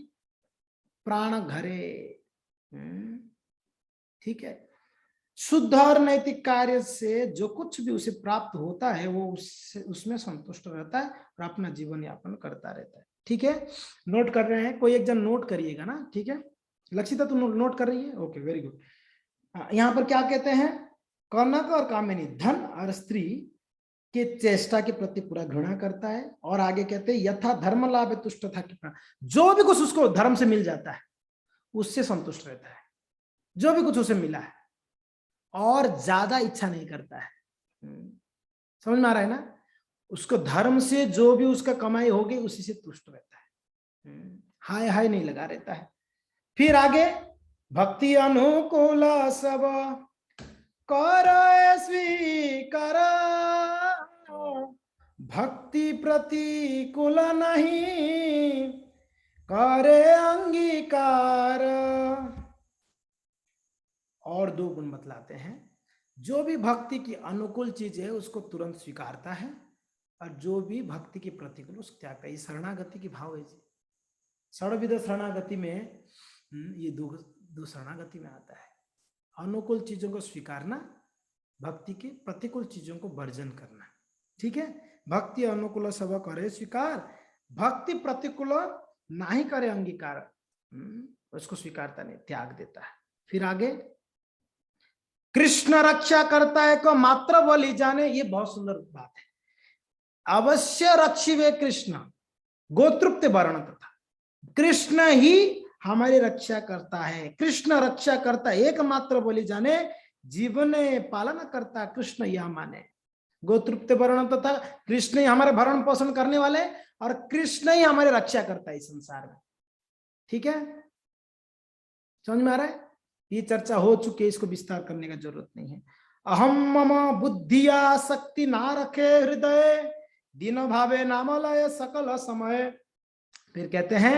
प्राण घरे। ठीक है, शुद्ध और नैतिक कार्य से जो कुछ भी उसे प्राप्त होता है वो उसमें संतुष्ट रहता है और अपना जीवन यापन करता रहता है। ठीक है, नोट कर रहे हैं, कोई एक जन नोट करिएगा ना। ठीक है, लक्षिता तुम नोट कर रही है, ओके वेरी गुड। यहाँ पर क्या कहते हैं, कनक और कामिनी धन और स्त्री के चेष्टा के प्रति पूरा घृणा करता है, और आगे कहते हैं यथा धर्म लाभ तुष्ट था कि प्राण, जो भी कुछ उसको धर्म से मिल जाता है उससे संतुष्ट रहता है, जो भी कुछ उसे मिला है, और ज्यादा इच्छा नहीं करता है। समझ में आ रहा है ना, उसको धर्म से जो भी उसका कमाई होगी उसी से तुष्ट रहता है, हाय हाय नहीं लगा रहता है। फिर आगे भक्ति अनुकूल सब कर स्वीकार, भक्ति प्रतिकूल नहीं करे अंगीकार। और दो गुण बतलाते हैं, जो भी भक्ति की अनुकूल चीज है उसको तुरंत स्वीकारता है, और जो भी भक्ति के प्रतिकूल उसको त्यागता है। ये शरणागति की भाव है जी, षड्विध शरणागति में ये दो शरणागति में आता है, अनुकूल चीजों को स्वीकारना, भक्ति के प्रतिकूल चीजों को वर्जन करना। ठीक है, भक्ति अनुकूल सब करे स्वीकार, भक्ति प्रतिकूल नहीं करे अंगीकार, उसको स्वीकारता नहीं, त्याग देता है। फिर आगे कृष्ण रक्षा करता है को मात्र बलि जाने, ये बहुत सुंदर बात है। अवश्य रक्षिवे कृष्ण गोतृप्त वर्ण तथा, कृष्ण ही हमारी रक्षा करता है, कृष्ण रक्षा करता है, एकमात्र बलि जाने, जीवन पालन करता कृष्ण यह माने। गोतृप्त वर्ण तथा, कृष्ण ही हमारे भरण पोषण करने वाले, और कृष्ण ही हमारी रक्षा करता है इस संसार में। ठीक है, समझ में आ रहा है, ये चर्चा हो चुकी है, इसको विस्तार करने का जरूरत नहीं है। अहम मम बुद्धिया शक्ति ना रखे हृदय, दिन भावे नामलय सकल समय। फिर कहते हैं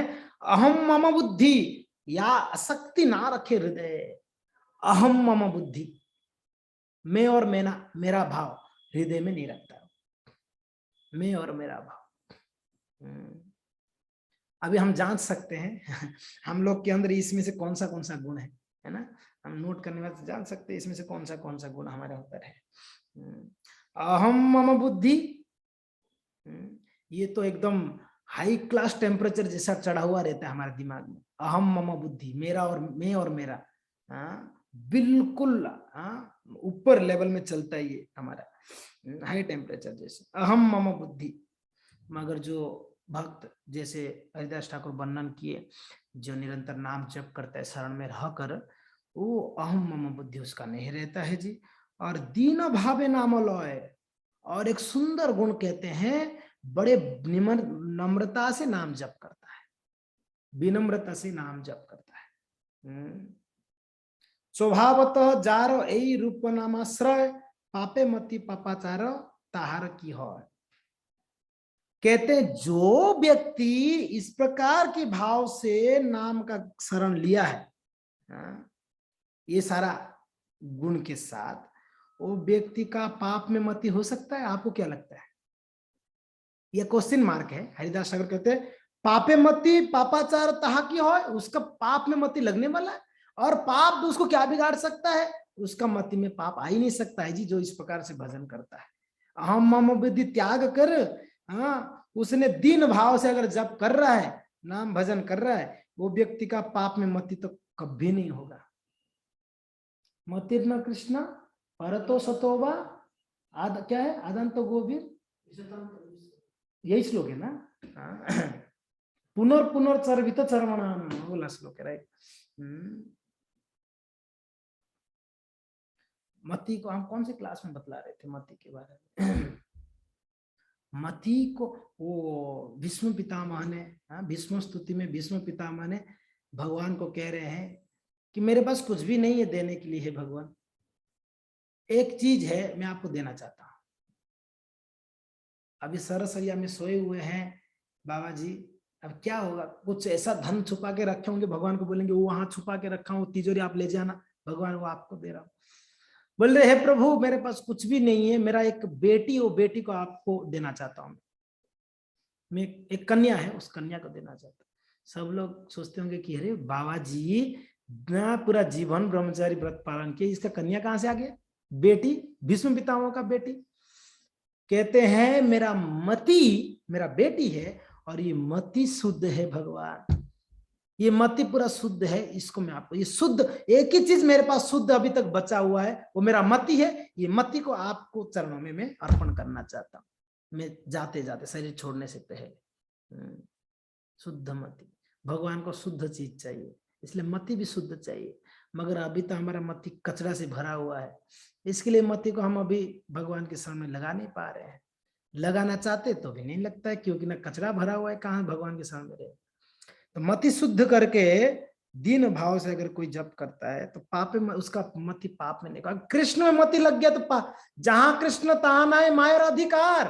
अहम मम बुद्धि, या आसक्ति ना रखे हृदय, अहम मम बुद्धि, मैं और मेरा भाव हृदय में नहीं रखता, मैं और मेरा भाव। अभी हम जांच सकते हैं हम लोग के अंदर इसमें से कौन सा गुण है ना, हम नोट करने में जान सकते हैं इसमें से कौन सा गुण हमारे अंदर है। अहम मम बुद्धि, ये तो एकदम हाई क्लास टेम्परेचर जैसा चढ़ा हुआ रहता है हमारे दिमाग में। अहम मम बुद्धि, मेरा और मैं और मेरा, बिल्कुल ऊपर लेवल में चलता है ये हमारा हाई टेम्परेचर जैसे, अहम मम बुद्धि। मगर जो भक्त जैसे हरिदास ठाकुर वर्णन किए, जो निरंतर नाम जप करता है, शरण में रहकर वो अहम मम बुद्धि उसका नहीं रहता है जी। और दीन भावे नामलय, और एक सुंदर गुण कहते हैं, बड़े नम्रता से नाम जप करता है, विनम्रता से नाम जप करता है। स्वभावतः जार यही रूप नामाश्रय, पापे मति पापाचार ताहार की हो। कहते हैं जो व्यक्ति इस प्रकार के भाव से नाम का शरण लिया है, ये सारा गुण के साथ, वो व्यक्ति का पाप में मति हो सकता है? आपको क्या लगता है? यह क्वेश्चन मार्क है। हरिदास ठाकुर कहते हैं पापे मति पापाचार ताहा की हो, उसका पाप में मति लगने वाला है। और पाप उसको क्या बिगाड़ सकता है? उसका मति में पाप आ ही नहीं सकता है जी, जो इस प्रकार से भजन करता है। अहम मम बुद्धि त्याग कर, उसने दीन भाव से अगर जप कर रहा है, नाम भजन कर रहा है, वो व्यक्ति का पाप में मति तो कभी नहीं होगा। मतिर्न कृष्ण परतो सतोवा क्या है? आदंतो गोविंद, यही श्लोक है ना? पुनर्चर्वित चर्मणाम बोला श्लोक है, राइट? मति को हम कौन से क्लास में बतला रहे थे मति के बारे में? मति को वो भीष्म पितामह ने, भीष्म स्तुति में भीष्म पितामह ने भगवान को कह रहे हैं कि मेरे पास कुछ भी नहीं है देने के लिए, है भगवान, एक चीज है मैं आपको देना चाहता हूं। अभी सरसरिया में सोए हुए हैं बाबा जी, अब क्या होगा? कुछ ऐसा धन छुपा के रखे होंगे, भगवान को बोलेंगे वो वहां छुपा के रखा हूं, तिजोरी आप ले जाना, भगवान वो आपको दे रहा हूं। बोल रहे हैं प्रभु मेरे पास कुछ भी नहीं है, मेरा एक बेटी, वो बेटी को आपको देना चाहता हूं, मैं एक कन्या है, उस कन्या को देना चाहता हूं। सब लोग सोचते होंगे कि अरे बाबा जी ना पूरा जीवन ब्रह्मचारी व्रत पालन किया, इसका कन्या कहां से आ गया? बेटी, भीष्म पितामह का बेटी। कहते हैं मेरा मति, मेरा बेटी है, और ये मति शुद्ध है भगवान, ये मति पूरा शुद्ध है, इसको मैं आपको, ये शुद्ध एक ही चीज मेरे पास शुद्ध अभी तक बचा हुआ है, वो मेरा मति है। ये मति को आपको चरणों में मैं अर्पण करना चाहता हूं, मैं जाते जाते शरीर छोड़ने से पहले। शुद्ध मति, भगवान को शुद्ध चीज चाहिए, इसलिए मति भी शुद्ध चाहिए। मगर अभी तो हमारा मति कचरा से भरा हुआ है, इसके लिए मति को हम अभी भगवान के सामने लगा नहीं पा रहे हैं। लगाना चाहते तो भी नहीं लगता है, क्योंकि ना कचरा भरा हुआ है, कहाँ भगवान के सामने रहे। तो मति शुद्ध करके दीन भाव से अगर कोई जप करता है तो पाप में, उसका मति पाप में नहीं। कृष्ण में मति लग गया तो जहां कृष्ण तहां नाय माया अधिकार।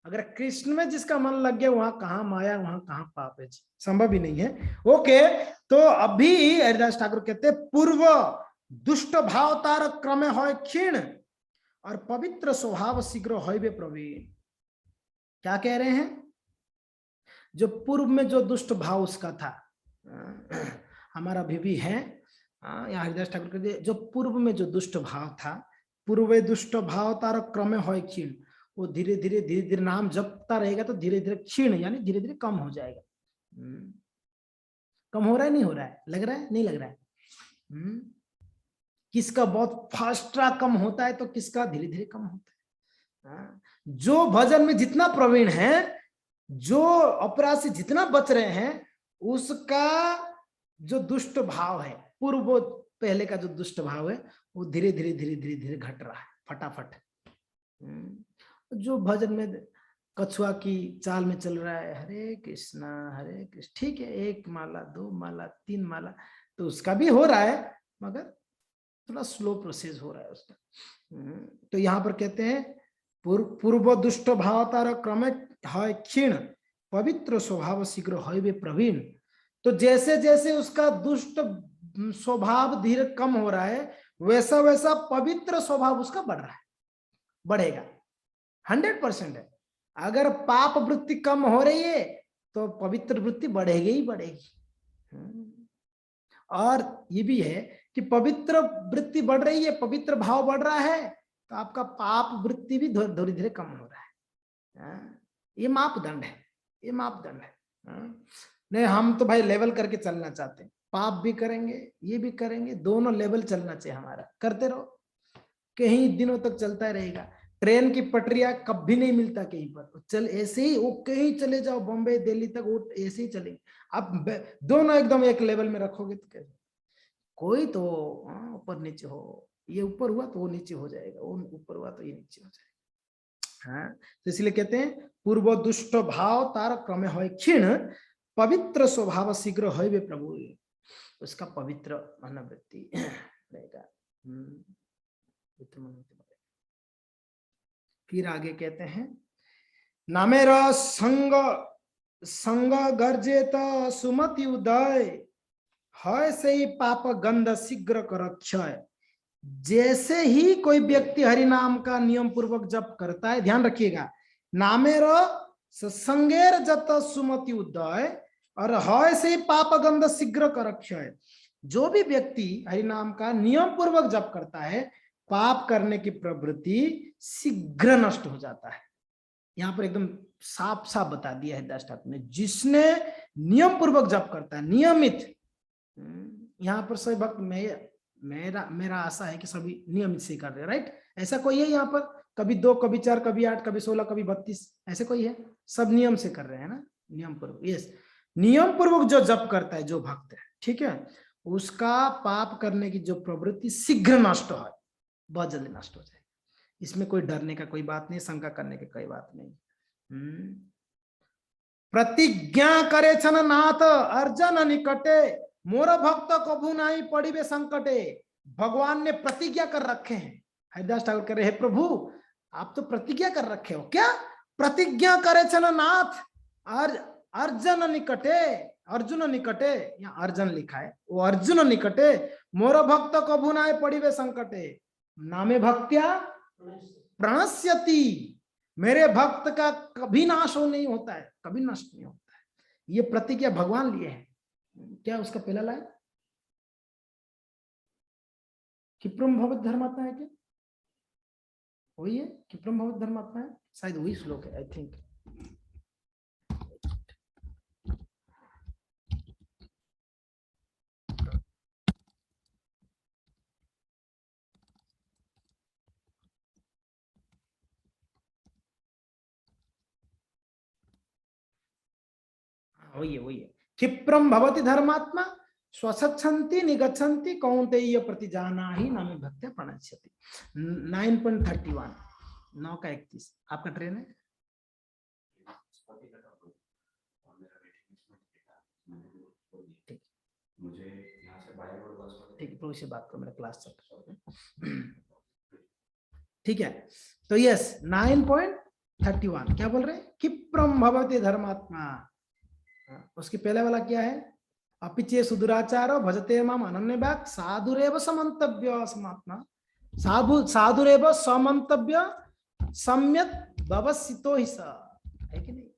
अगर कृष्ण में जिसका मन लग गया वहां कहाँ माया, वहां कहाँ पाप है जी? संभव ही नहीं है। ओके, तो अभी हरिदास ठाकुर कहते पूर्व दुष्ट भाव तार क्रमे होय क्षीण, और पवित्र स्वभाव शीघ्र होय प्रवीण। क्या कह रहे हैं? जो पूर्व में जो दुष्ट भाव उसका था, हमारा अभी भी है, यहाँ हरिदास ठाकुर कहते जो पूर्व में जो दुष्ट भाव था, पूर्व दुष्ट भाव तार क्रमे होय क्षीण, वो धीरे धीरे नाम जपता रहेगा तो धीरे धीरे क्षीण यानी धीरे धीरे कम हो जाएगा। कम हो रहा है, नहीं हो रहा है? लग रहा है, नहीं लग रहा है? किसका बहुत फास्ट कम होता है तो किसका धीरे धीरे कम होता है। जो भजन में जितना प्रवीण है, जो अपराध से जितना बच रहे हैं, उसका जो दुष्ट भाव है, पूर्व पहले का जो दुष्ट भाव है, वो धीरे धीरे घट रहा है फटाफट। जो भजन में कछुआ की चाल में चल रहा है, हरे कृष्ण ठीक है, 1 माला 2 माला 3 माला तो उसका भी हो रहा है, मगर थोड़ा स्लो प्रोसेस हो रहा है उसका। तो यहाँ पर कहते हैं पूर्व दुष्ट भावतार क्रमे है क्षीण, पवित्र स्वभाव शीघ्र है वे प्रवीण। तो जैसे जैसे उसका दुष्ट स्वभाव धीरे कम हो रहा है, वैसा वैसा पवित्र स्वभाव उसका बढ़ रहा है, बढ़ेगा। 100% है। अगर पाप वृत्ति कम हो रही है तो पवित्र वृत्ति बढ़ेगी ही बढ़ेगी। और ये भी है कि पवित्र वृत्ति बढ़ रही है, पवित्र भाव बढ़ रहा है, तो आपका पाप वृत्ति भी धीरे धीरे कम हो रहा है। ये मापदंड है, ये मापदंड है। नहीं, हम तो भाई लेवल करके चलना चाहते हैं, पाप भी करेंगे ये भी करेंगे, दोनों लेवल चलना चाहिए हमारा। करते रहो, कहीं दिनों तक चलता रहेगा। ट्रेन की पटरिया कभी नहीं मिलता कहीं पर, चल ऐसे ही वो कहीं चले जाओ, बॉम्बे दिल्ली तक वो ऐसे ही चलेंगे। आप दोनों एकदम एक लेवल में रखोगे तो कैसे? कोई तो ऊपर नीचे हो, ये ऊपर हुआ तो वो नीचे हो जाएगा, वो ऊपर हुआ तो ये नीचे हो जाएगा। हाँ, तो इसलिए कहते हैं पूर्व दुष्ट भाव तार क्रमे है क्षीण, पवित्र स्वभाव शीघ्र है वे प्रभु, उसका पवित्र मनोवृत्ति रहेगा। फिर आगे कहते हैं नामेर संग संग गर्जेत सुमति उदय, है से ही पाप गंध शीघ्र कर क्षय। जैसे ही कोई व्यक्ति हरि नाम का नियम पूर्वक जप करता है, ध्यान रखिएगा, नामेर संगेर जत सुमति उदय और है से ही पाप गंध शीघ्र कर क्षय। जो भी व्यक्ति हरि नाम का नियम पूर्वक जप करता है, पाप करने की प्रवृत्ति शीघ्र नष्ट हो जाता है। यहाँ पर एकदम साफ साफ बता दिया है दास ठाकुर ने, जिसने नियम पूर्वक जप करता है, नियमित, यहाँ पर सभी भक्त मेरा आशा है कि सभी नियमित से कर रहे हैं, राइट? ऐसा कोई है यहाँ पर कभी 2, कभी 4, कभी 8, कभी 16, कभी 32, ऐसे कोई है? सब नियम से कर रहे हैं ना, नियम पूर्वक। यस, नियम पूर्वक जो जप करता है जो भक्त है, ठीक है, उसका पाप करने की जो प्रवृत्ति शीघ्र नष्ट हो, बहुत जल्दी नष्ट हो जाए। इसमें कोई डरने का कोई बात नहीं, शंका करने की कोई बात नहीं। प्रतिज्ञा करे छन नाथ अर्जन निकटे, मोर भक्त कभू नहीं पड़िबे संकटे। भगवान ने प्रतिज्ञा कर रखे हैं। हरिदास ठाकुर कह रहे हैं प्रभु आप तो प्रतिज्ञा कर रखे हो, क्या प्रतिज्ञा करे छन नाथ अर्जन निकटे, अर्जुन निकटे, यहाँ अर्जुन लिखा है, वो अर्जुन निकटे, मोर भक्त कभू नहीं पड़िबे संकटे, नामे भक्त्या प्रणश्यति, मेरे भक्त का कभी नाश हो नहीं होता है, कभी नष्ट नहीं होता है। ये प्रतिज्ञा भगवान लिए है। क्या उसका पहला लाइन क्षिप्रम भवत धर्मात्मा है क्या? वही है, क्षिप्रम भवत धर्मात्मा है, शायद वही श्लोक है, आई थिंक। वही है क्षिप्रम भवति धर्मात्मा स्वच्छन्ति निगच्छन्ति कौन्तेय प्रतिजाना ही नामे भक्त्या प्रणश्यति। 9.31 9 का 31 आपका ट्रेन है। ठीक है, प्रभु से बात करो, मेरा क्लास चल रहा है। ठीक है, तो यस 9.31 क्या बोल रहे हैं? क्षिप्रम भवति धर्मात्मा। उसके पहले वाला क्या है? अपिचे सुदुराचारो भजते माम अनन्यभाक् साधुरेव समन्तव्य समात्मा, साधुरेव समन्तव्य सम्यक व्यवसितो ही स, है कि नहीं?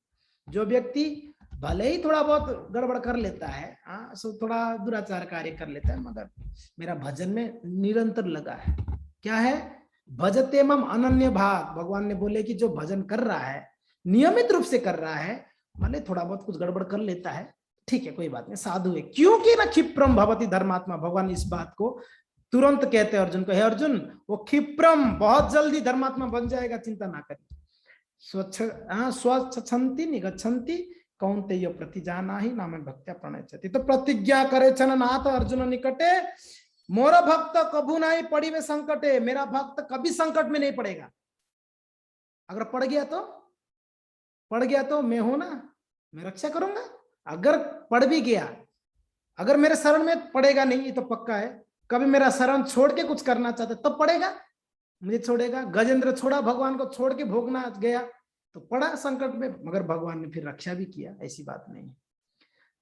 जो व्यक्ति भले ही थोड़ा बहुत गड़बड़ कर लेता है, थोड़ा दुराचार कार्य कर लेता है, मगर मेरा भजन में निरंतर लगा है, क्या है? भजते माम अनन्य भाग। भगवान ने बोले कि जो भजन कर रहा है, नियमित रूप से कर रहा है, भले थोड़ा बहुत कुछ गड़बड़ कर लेता है, ठीक है, कोई बात नहीं, साधु है, क्योंकि ना क्षिप्रम भवति धर्मात्मा। भगवान इस बात को तुरंत कहते हैं अर्जुन को, हे अर्जुन वो क्षिप्रम बहुत जल्दी धर्मात्मा बन जाएगा, चिंता ना करिए। स्वच्छन्ति निगच्छन्ति कौन्तेय प्रतिजाना ही नामे भक्त्या प्रणश्यति। तो प्रतिज्ञा करे छन नाथ अर्जुन निकटे, मोर भक्त कभू नहीं पड़िबे संकटे, मेरा भक्त कभी संकट में नहीं पड़ेगा। अगर पड़ गया तो मैं हूं ना, मैं रक्षा करूंगा। अगर पड़ भी गया, अगर मेरे शरण में पड़ेगा नहीं, ये तो पक्का है, कभी मेरा शरण छोड़ के कुछ करना चाहता तब पड़ेगा, मुझे छोड़ेगा। गजेंद्र छोड़ा, भगवान को छोड़ के भोगना गया तो पड़ा संकट में, मगर भगवान ने फिर रक्षा भी किया, ऐसी बात नहीं है।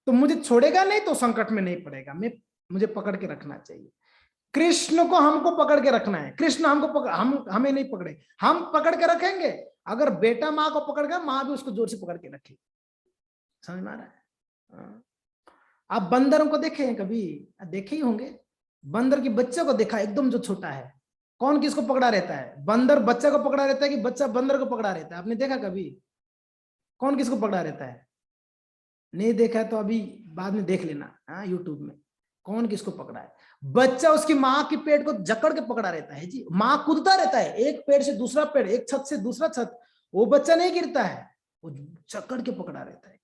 तो मुझे छोड़ेगा नहीं तो संकट में नहीं पड़ेगा, मुझे पकड़ के रखना चाहिए। कृष्ण को हमको पकड़ के रखना है, कृष्ण हमको हमें नहीं पकड़े, हम पकड़ के रखेंगे। अगर बेटा माँ को पकड़ गया, माँ भी उसको जोर से पकड़ के रखेगी। समझ में आ रहा है? आप बंदरों को देखे हैं कभी? देखे ही होंगे। बंदर के बच्चे को देखा, एकदम जो छोटा है, कौन किसको पकड़ा रहता है? बंदर बच्चा को पकड़ा रहता है कि बच्चा बंदर को पकड़ा रहता है? आपने देखा कभी? कौन किसको पकड़ा रहता है? नहीं देखा है तो अभी बाद में देख लेना यूट्यूब में, कौन किसको पकड़ा है। बच्चा उसकी माँ की पेट को जकड़ के पकड़ा रहता है जी, माँ कूदता रहता है एक पेड़ से दूसरा पेड़, एक छत से दूसरा छत, वो बच्चा नहीं गिरता है, वो जकड़ के पकड़ा रहता है।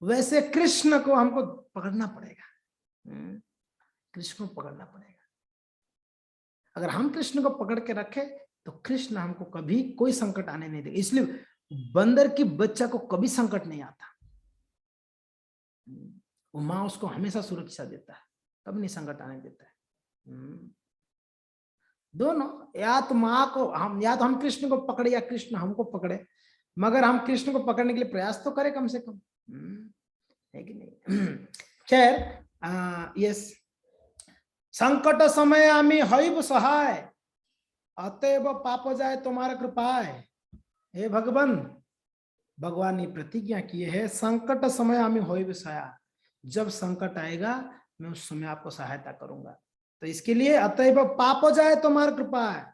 वैसे कृष्ण को हमको पकड़ना पड़ेगा, कृष्ण को पकड़ना पड़ेगा। अगर हम कृष्ण को पकड़ के रखे तो कृष्ण हमको कभी कोई संकट आने नहीं देगा। इसलिए बंदर की बच्चा को कभी संकट नहीं आता, वो माँ उसको हमेशा सुरक्षा देता है, कभी नहीं संकट आने देता है। दोनों, या तो माँ को हम, या तो हम कृष्ण को पकड़े या कृष्ण हमको पकड़े, मगर हम कृष्ण को पकड़ने के लिए प्रयास तो करें कम से कम, है कि नहीं। खैर, यस, संकट समय आमी हईब सहाय, अतएव पाप जाए तुम्हारा कृपाय। हे भगवान, भगवान ने प्रतिज्ञा की है, संकट समय आमी हईब सहाय, जब संकट आएगा मैं उस समय आपको सहायता करूंगा। तो इसके लिए अतएव पाप जाए तुम्हारा कृपाय,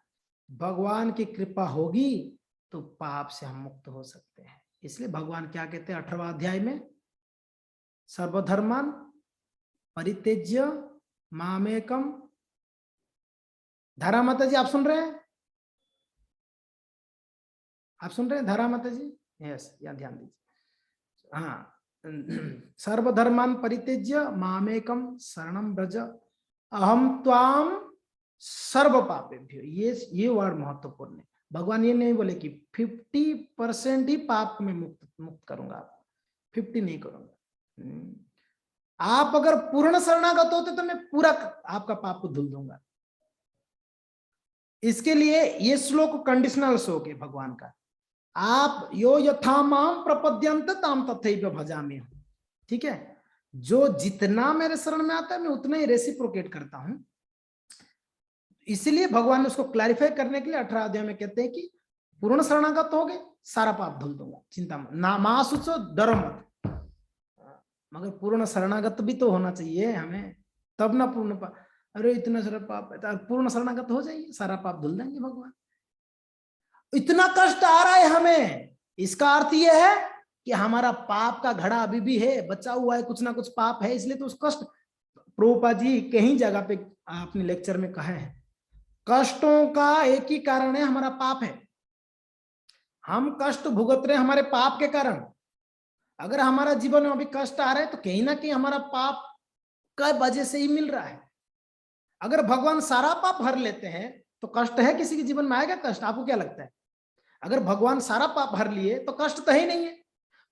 भगवान की कृपा होगी तो पाप से हम मुक्त हो सकते हैं। इसलिए भगवान क्या कहते हैं 18वां अध्याय में, सर्वधर्मान परित्यज्य मामेकम। धारा माता जी आप सुन रहे हैं? आप सुन रहे हैं धारा माता जी? यस, या ध्यान दीजिए। हाँ, सर्वधर्मान परित्यज्य मामेकम शरणम व्रज अहम त्वाम सर्व पापेभ्यो। ये वर्ड महत्वपूर्ण है। भगवान ये नहीं बोले कि 50% ही पाप में मुक्त करूंगा आपको, 50 नहीं करूंगा। आप अगर पूर्ण शरणागत होते तो मैं पूरा आपका पाप को धुल दूंगा। इसके लिए ये श्लोक कंडीशनल श्लोक है भगवान का। आप यो यथा माम प्रपद्यंत ताम तथैव भजामि, ठीक है, जो जितना मेरे शरण में आता है मैं उतना ही रेसिप्रोकेट करता हूं। इसलिए भगवान ने उसको क्लैरिफाई करने के लिए 18 अध्याय में कहते हैं कि पूर्ण शरणागत हो गए सारा पाप धुल दूंगा, चिंता मत, ना मासुचो डरो मत। मगर पूर्ण शरणागत भी तो होना चाहिए हमें, तब ना पूर्ण पाप। अरे इतना सारा पाप है, पूर्ण शरणागत हो जाइए, सारा पाप धुल देंगे भगवान। इतना कष्ट आ रहा है हमें, इसका अर्थ यह है कि हमारा पाप का घड़ा अभी भी है, बचा हुआ है, कुछ ना कुछ पाप है, इसलिए तो उस कष्ट। प्रभुपाद जी कहीं जगह पे अपने लेक्चर में कहे हैं, कष्टों का एक ही कारण है, हमारा पाप है। हम कष्ट भुगत रहे हमारे पाप के कारण। अगर हमारा जीवन में अभी कष्ट आ रहा है तो कहीं ना कहीं हमारा पाप का वजह से ही मिल रहा है। अगर भगवान सारा पाप भर लेते हैं तो कष्ट है, किसी के जीवन में आएगा कष्ट? आपको क्या लगता है? अगर भगवान सारा पाप भर लिए तो कष्ट तो ही नहीं है।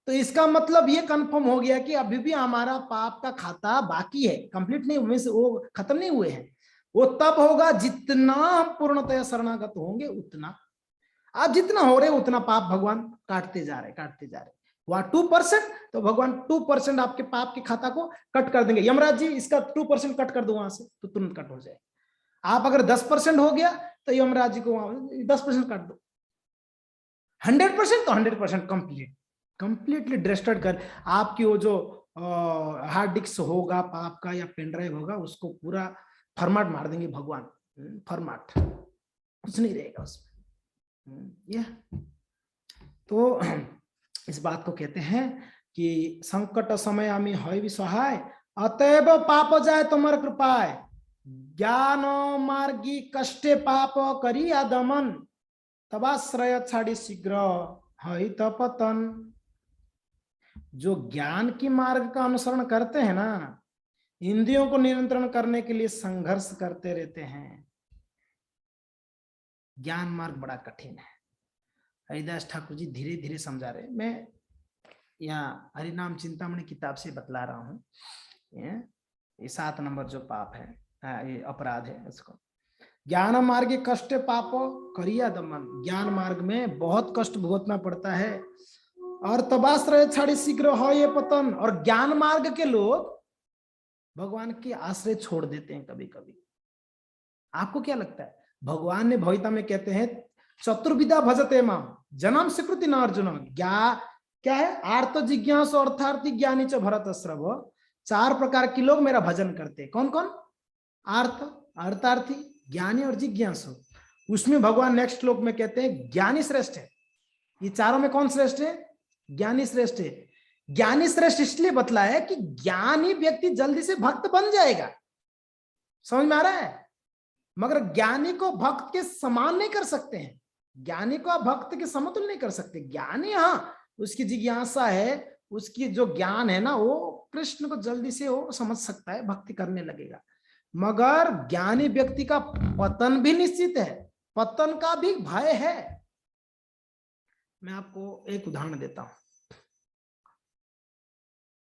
तो इसका मतलब ये कंफर्म हो गया कि अभी भी हमारा पाप का खाता बाकी है, कंप्लीट नहीं हुए, वो खत्म नहीं हुए हैं। वो तब होगा जितना हम पूर्णतया शरणागत होंगे, उतना आप जितना हो रहे उतना पाप भगवान काटते जा रहे। वहां 2%, तो भगवान 2% आपके पाप के खाता को कट कर देंगे। यमराज जी इसका 2% कट कर दो वहां से, तो तुरंत कट हो जाए। आप अगर 10% हो गया तो यमराज जी को 10% काट दो। 100% तो 100% कंप्लीटली डिस्ट्रॉय कर, आपकी वो जो हार्ड डिस्क होगा पाप का या पेन ड्राइव होगा, उसको पूरा फॉर्मेट मार देंगे भगवान। फॉर्मेट कुछ नहीं रहेगा उसमें। यह तो इस बात को कहते हैं कि संकट समय आमी हई सहाय, अतएव पाप जाए तुम्हार कृपाय, ज्ञान मार्गी कष्टे पाप करी दमन, तबाश्रय छाड़ी शीघ्र हई तपतन। जो ज्ञान की मार्ग का अनुसरण करते हैं ना, इंद्रियों को नियंत्रण करने के लिए संघर्ष करते रहते हैं। ज्ञान मार्ग बड़ा कठिन है। हरिदास ठाकुर जी धीरे धीरे समझा रहे, मैं यहाँ हरिनाम चिंतामणि किताब से बतला रहा हूँ। ये 7 नंबर जो पाप है, ये अपराध है, उसको ज्ञान मार्ग कष्ट पाप करिया दमन। ज्ञान मार्ग में बहुत कष्ट भुगतना पड़ता है, और तबाश्रय छाड़ी शीघ्र हो ये पतन। और ज्ञान मार्ग के लोग भगवान के आश्रय छोड़ देते हैं कभी कभी। आपको क्या लगता है? भगवान ने भविता में कहते हैं चतुर्विधा भजते माम जन्म स्वीकृति न अर्जुन। क्या है? आर्त जिज्ञास अर्थार्थी ज्ञानी च भरत श्रव। 4 प्रकार के लोग मेरा भजन करते हैं। कौन कौन? आर्त, अर्थार्थी, ज्ञानी और जिज्ञासु। उसमें भगवान नेक्स्ट श्लोक में कहते हैं ज्ञानी श्रेष्ठ है। ये चारों में कौन श्रेष्ठ है? ज्ञानी श्रेष्ठ है। ज्ञानी श्रेष्ठ इसलिए बतलाया कि ज्ञानी व्यक्ति जल्दी से भक्त बन जाएगा। समझ में आ रहा है? मगर ज्ञानी को भक्त के समान नहीं कर सकते हैं। ज्ञानी को आप भक्त के समतुल्य नहीं कर सकते। ज्ञानी हाँ उसकी जिज्ञासा है, उसकी जो ज्ञान है ना वो कृष्ण को जल्दी से वो समझ सकता है, भक्ति करने लगेगा। मगर ज्ञानी व्यक्ति का पतन भी निश्चित है, पतन का भी भय है। मैं आपको एक उदाहरण देता हूं,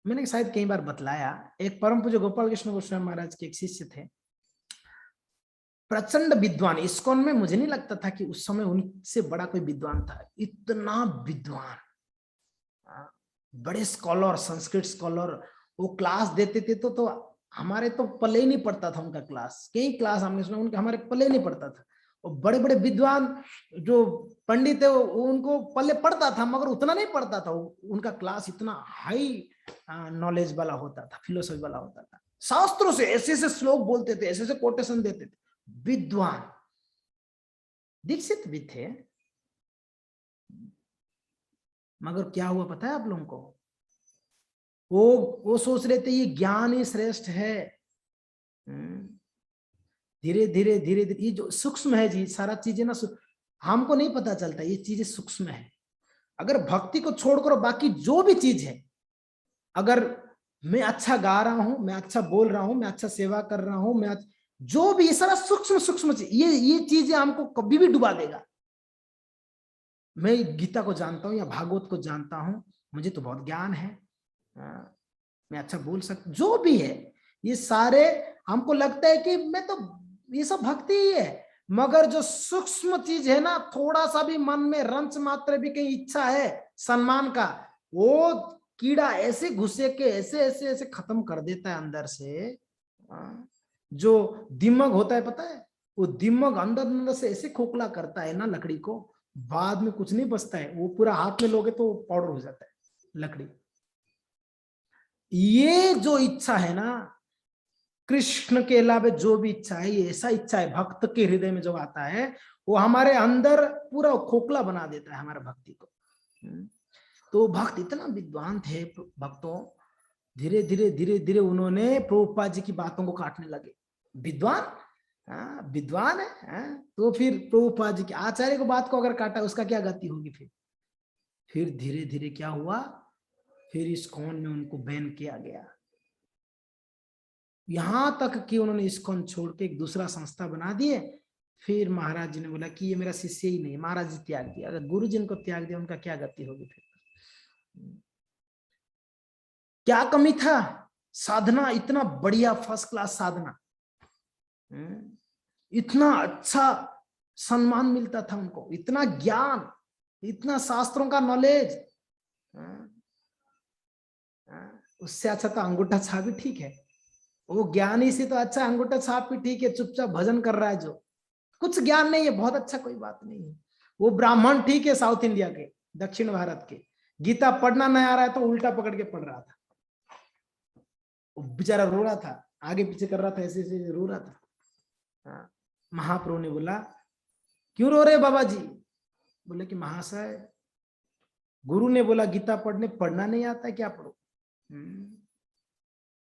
मैंने शायद कई बार बतलाया। एक परम पूज्य गोपाल कृष्ण गोस्वामी महाराज के एक शिष्य थे, प्रचंड विद्वान। इस्कॉन में मुझे नहीं लगता था कि उस समय उनसे बड़ा कोई विद्वान था, इतना विद्वान, बड़े स्कॉलर, संस्कृत स्कॉलर। वो क्लास देते थे तो हमारे तो पल्ले ही नहीं पड़ता था उनका क्लास। कई क्लास हमने सुना उनका, हमारे पल्ले नहीं पड़ता था। और बड़े बड़े विद्वान जो पंडित है उनको पल्ले पड़ता था, मगर उतना नहीं पड़ता था। उनका क्लास इतना हाई नॉलेज वाला होता था, फिलोसफी वाला होता था। शास्त्रों से ऐसे ऐसे श्लोक बोलते थे, ऐसे ऐसे कोटेशन देते थे। विद्वान, दीक्षित भी थे। मगर क्या हुआ पता है आप लोगों को? वो सोच रहे थे ये ज्ञान ही श्रेष्ठ है। धीरे धीरे धीरे धीरे ये जो सूक्ष्म है जी, सारा चीजें ना हमको नहीं पता चलता, ये चीजें सूक्ष्म है। अगर भक्ति को छोड़कर बाकी जो भी चीज है, अगर मैं अच्छा गा रहा हूं, मैं अच्छा बोल रहा हूं, मैं अच्छा सेवा कर रहा हूं, मैं जो भी, ये सारा सूक्ष्म सूक्ष्म चीज, ये चीजें हमको कभी भी डुबा देगा। मैं गीता को जानता हूं या भागवत को जानता हूं, मुझे तो बहुत ज्ञान है, मैं अच्छा बोल सकता, जो भी है, ये सारे हमको लगता है कि मैं तो, ये सब भक्ति ही है। मगर जो सूक्ष्म चीज है ना, थोड़ा सा भी मन में रंच मात्र भी कहीं इच्छा है सम्मान का, वो कीड़ा ऐसे घुसे के ऐसे ऐसे ऐसे खत्म कर देता है अंदर से। जो दिमाग होता है पता है, वो दिमाग अंदर अंदर से ऐसे खोखला करता है ना लकड़ी को, बाद में कुछ नहीं बचता है। वो पूरा हाथ में लोगे तो पाउडर हो जाता है लकड़ी। ये जो इच्छा है ना, कृष्ण के अलावा जो भी इच्छा है, ये ऐसा इच्छा है भक्त के हृदय में जो आता है, वो हमारे अंदर पूरा खोखला बना देता है हमारे भक्ति को। तो भक्त इतना विद्वान थे भक्तों, धीरे धीरे धीरे धीरे उन्होंने प्रभुपाद जी की बातों को काटने लगे। विद्वान, विद्वान है, तो फिर प्रभुपाद जी के आचार्य को बात को अगर काटा, उसका क्या गति होगी? फिर धीरे धीरे क्या हुआ, फिर इस्कॉन में उनको बैन किया गया। यहां तक कि उन्होंने इस्कॉन छोड़ के एक दूसरा संस्था बना दिए। फिर महाराज जी ने बोला कि ये मेरा शिष्य ही नहीं, महाराज जी त्याग दिया। अगर गुरु जी को त्याग दिया, उनका क्या गति होगी? फिर क्या कमी था? साधना, इतना बढ़िया फर्स्ट क्लास साधना, इतना अच्छा सम्मान मिलता था उनको, इतना ज्ञान, इतना शास्त्रों का नॉलेज। उससे अच्छा तो अंगूठा छाप भी ठीक है, वो ज्ञानी से तो अच्छा अंगूठा छाप भी ठीक है। चुपचाप भजन कर रहा है, जो कुछ ज्ञान नहीं है, बहुत अच्छा, कोई बात नहीं है। वो ब्राह्मण ठीक है, साउथ इंडिया के, दक्षिण भारत के, गीता पढ़ना नहीं आ रहा है तो उल्टा पकड़ के पढ़ रहा था। वो बेचारा रो रहा था, आगे पीछे कर रहा था, ऐसे ऐसे रो रहा था। महाप्रभु ने बोला, क्यों रो रहे बाबा जी? बोले कि महाशय, गुरु ने बोला गीता पढ़ना नहीं आता है, क्या पढ़ो?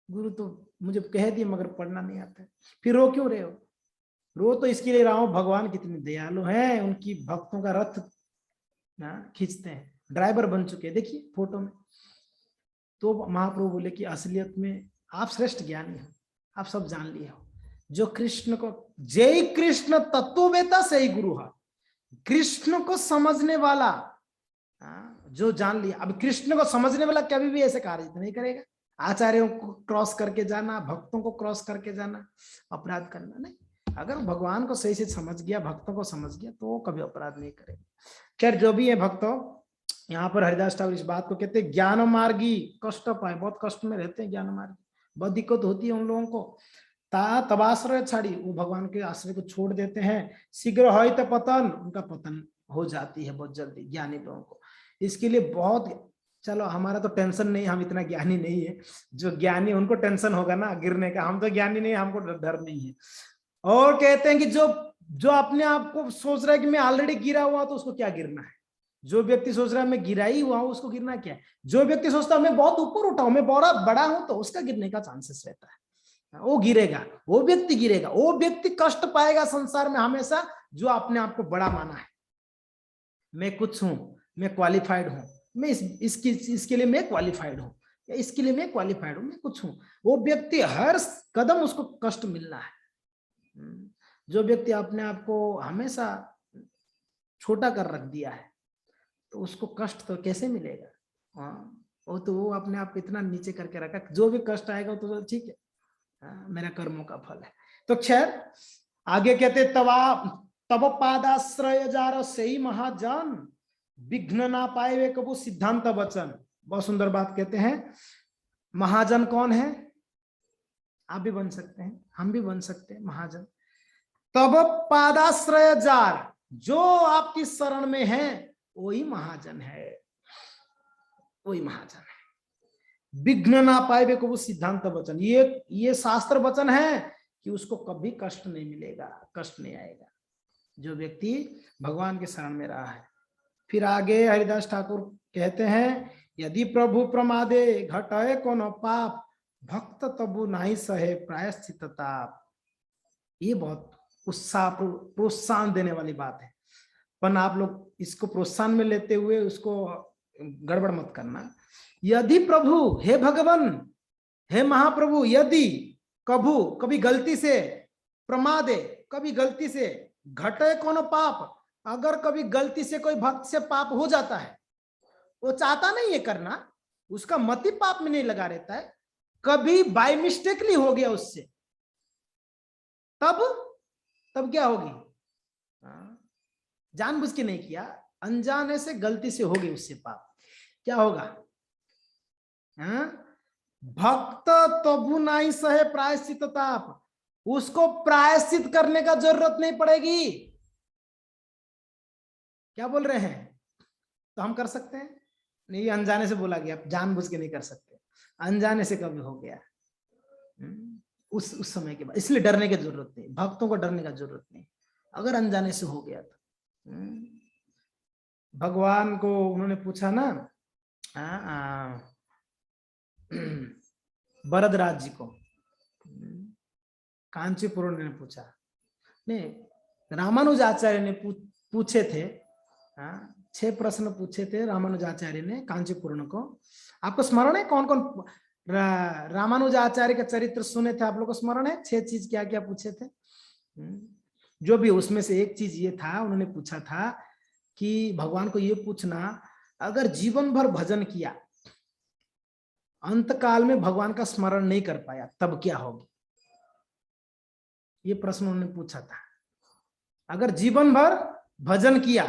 गुरु तो मुझे कह दिए, मगर पढ़ना नहीं आता है। फिर रो क्यों रहे हो? रो तो इसके लिए रहा हूं, भगवान कितने दयालु हैं, उनकी भक्तों का रथ खींचते हैं, ड्राइवर बन चुके हैं, देखिए फोटो में। तो महाप्रभु बोले कि असलियत में आप श्रेष्ठ ज्ञानी हो, आप सब जान लिए हो। जो कृष्ण को, जय कृष्ण तत्ववेता से ही गुरु है। कृष्ण को समझने वाला जो जान लिया, अब कृष्ण को समझने वाला कभी भी ऐसे कार्य नहीं करेगा। आचार्यों को क्रॉस करके जाना, भक्तों को क्रॉस करके जाना, अपराध करना नहीं। अगर भगवान को सही से समझ गया, भक्तों को समझ गया, तो कभी अपराध नहीं करेगा। खैर जो भी है भक्तों, यहाँ पर हरिदास ठाकुर इस बात को कहते हैं, ज्ञान मार्गी कष्ट पाए, बहुत कष्ट में रहते हैं ज्ञान मार्गी, बहुत दिक्कत होती है उन लोगों को। ता तबाश्रय छाड़ी, वो भगवान के आश्रय को छोड़ देते हैं। शीघ्र है तो पतन, उनका पतन हो जाती है बहुत जल्दी ज्ञानी लोगों को। इसके लिए बहुत, चलो हमारा तो टेंशन नहीं, हम इतना ज्ञानी नहीं है। जो ज्ञानी उनको टेंशन होगा ना गिरने का, हम तो ज्ञानी नहीं, हमको डर नहीं है। और कहते हैं कि जो अपने आप को सोच रहा है कि मैं ऑलरेडी गिरा हुआ, तो उसको क्या गिरना है? जो व्यक्ति सोच रहा है मैं गिरा ही हुआ हूं, उसको गिरना क्या है? जो व्यक्ति सोचता है मैं बहुत ऊपर उठा हूं, मैं बहुत बड़ा हूं, तो उसका गिरने का चांसेस रहता है। वो गिरेगा, वो व्यक्ति गिरेगा, वो व्यक्ति कष्ट पाएगा संसार में हमेशा, जो अपने आप को बड़ा माना है, मैं कुछ हूं, मैं क्वालिफाइड हूं, मैं इसके लिए मैं क्वालिफाइड हूँ, या इसके लिए मैं क्वालिफाइड हूँ, मैं कुछ हूँ। वो व्यक्ति हर कदम उसको कष्ट मिलना है। जो व्यक्ति अपने आप को हमेशा छोटा कर रख दिया है तो उसको कष्ट तो कैसे मिलेगा। हाँ, वो अपने आप को इतना नीचे करके रखा, जो भी कष्ट आएगा तो ठीक है, हाँ, मेरा कर्मों का फल है। तो खैर आगे कहते तब पादाश्रय जार सही महाजन विघ्न ना पाए वे कबू सिद्धांत वचन। बहुत सुंदर बात कहते हैं। महाजन कौन है? आप भी बन सकते हैं, हम भी बन सकते हैं महाजन। तब पादाश्रय जार, जो आपकी शरण में है वही महाजन है, वही महाजन है। विघ्न ना पाए वे कबू सिद्धांत वचन, ये शास्त्र वचन है कि उसको कभी कष्ट नहीं मिलेगा, कष्ट नहीं आएगा जो व्यक्ति भगवान के शरण में रहा है। फिर आगे हरिदास ठाकुर कहते हैं, यदि प्रभु प्रमादे घटाए कौन पाप भक्त तबु नहीं सहे प्रायश्चित ताप। ये बहुत उत्साह प्रोत्साहन देने वाली बात है, पर आप लोग इसको प्रोत्साहन में लेते हुए उसको गड़बड़ मत करना। यदि प्रभु, हे भगवान, हे महाप्रभु, यदि कभी गलती से प्रमादे, कभी गलती से घटे कौन पाप, अगर कभी गलती से कोई भक्त से पाप हो जाता है, वो चाहता नहीं है करना, उसका मति पाप में नहीं लगा रहता है, कभी बाय मिस्टेकली हो गया उससे, तब क्या होगी? जानबूझ के नहीं किया, अनजाने से गलती से हो गई उससे पाप, क्या होगा? भक्त तबु नहीं सहे प्रायश्चित ताप, उसको प्रायश्चित करने का जरूरत नहीं पड़ेगी। क्या बोल रहे हैं? तो हम कर सकते हैं? नहीं, अनजाने से बोला गया, जानबूझ के नहीं कर सकते, अनजाने से कभी हो गया उस समय के बाद, इसलिए डरने की जरूरत नहीं, भक्तों को डरने का जरूरत नहीं अगर अनजाने से हो गया तो। भगवान को उन्होंने पूछा ना, वरदराज जी को, कांचीपुरण ने पूछा, नहीं, रामानुजाचार्य ने पूछे थे, 6 प्रश्न पूछे थे रामानुजाचार्य ने कांचीपुरण को। आपको स्मरण है कौन कौन रामानुजाचार्य का चरित्र सुने थे? आप लोगों को स्मरण है 6 चीज क्या क्या पूछे थे? जो भी उसमें से एक चीज ये था, उन्होंने पूछा था कि भगवान को ये पूछना, अगर जीवन भर भजन किया, अंत काल में भगवान का स्मरण नहीं कर पाया, तब क्या होगी? ये प्रश्न उन्होंने पूछा था। अगर जीवन भर भजन किया,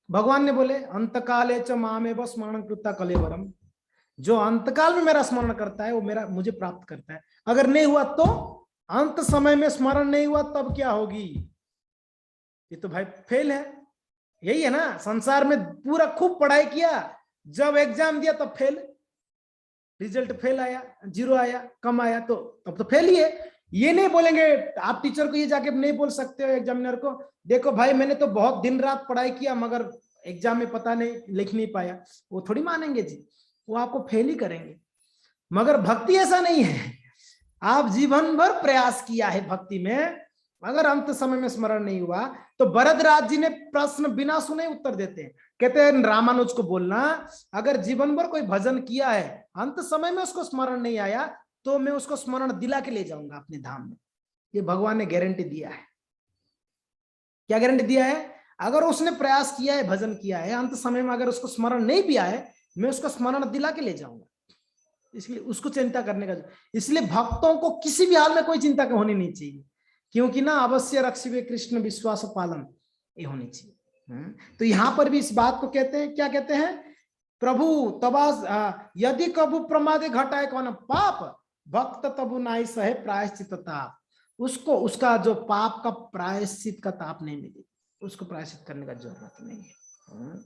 भगवान ने बोले अंतकाले च मामेव स्मरण कृता कलेवरम, जो अंतकाल में मेरा स्मरण करता है वो मुझे प्राप्त करता है। अगर नहीं हुआ तो, अंत समय में स्मरण नहीं हुआ तब क्या होगी? ये तो भाई फेल है। यही है ना, संसार में पूरा खूब पढ़ाई किया, जब एग्जाम दिया तब फेल, रिजल्ट फेल आया, 0 आया, कम आया, तो तब तो फेल ही है। ये नहीं बोलेंगे आप टीचर को, ये जाके नहीं बोल सकते हो एग्जामिनर को, देखो भाई मैंने तो बहुत दिन रात पढ़ाई किया मगर एग्जाम में पता नहीं, लिख नहीं पाया, वो थोड़ी मानेंगे जी, वो आपको फेल ही करेंगे। मगर भक्ति ऐसा नहीं है, आप जीवन भर प्रयास किया है भक्ति में, अगर अंत समय में स्मरण नहीं हुआ तो वरदराज जी ने प्रश्न बिना सुने उत्तर देते हैं, कहते हैं रामानुज को बोलना, अगर जीवन भर कोई भजन किया है, अंत समय में उसको स्मरण नहीं आया, तो मैं उसको स्मरण दिला के ले जाऊंगा अपने धाम में। ये भगवान ने गारंटी दिया है। क्या गारंटी दिया है? अगर उसने प्रयास किया है, भजन किया है, अंत समय में अगर उसको स्मरण नहीं भी आए, मैं उसको स्मरण दिला के ले जाऊंगा। इसलिए उसको चिंता करने का, इसलिए भक्तों को किसी भी हाल में कोई चिंता होनी नहीं चाहिए, क्योंकि ना अवश्य रक्षिवे कृष्ण विश्वास पालन, ये होनी चाहिए। तो यहां पर भी इस बात को कहते हैं, क्या कहते हैं? प्रभु तबा यदि कबू प्रमादे घटाए कौन पाप भक्त तबु नाई सहे प्रायश्चित ताप, उसको उसका जो पाप का प्रायश्चित का ताप नहीं मिले, उसको प्रायश्चित करने का जरूरत नहीं है।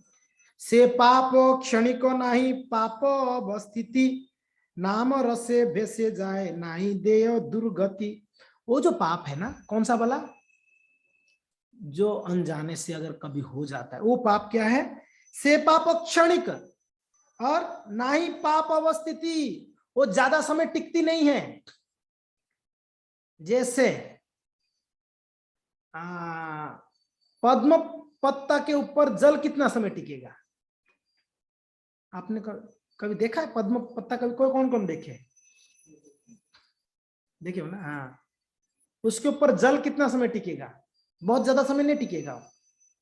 से पाप क्षणिको नाही पाप अवस्थिति नाम रसे भेसे जाए नाही देय दुर्गति। वो जो पाप है ना, कौन सा वाला? जो अनजाने से अगर कभी हो जाता है, वो पाप क्या है? से पाप क्षणिक, और ना ही पाप अवस्थिति, वो ज्यादा समय टिकती नहीं है। जैसे पद्म पत्ता के ऊपर जल कितना समय टिकेगा? आपने कभी देखा है पद्म पत्ता? कभी कोई कौन कौन देखे? देखे हो ना? हाँ, उसके ऊपर जल कितना समय टिकेगा? बहुत ज्यादा समय नहीं टिकेगा,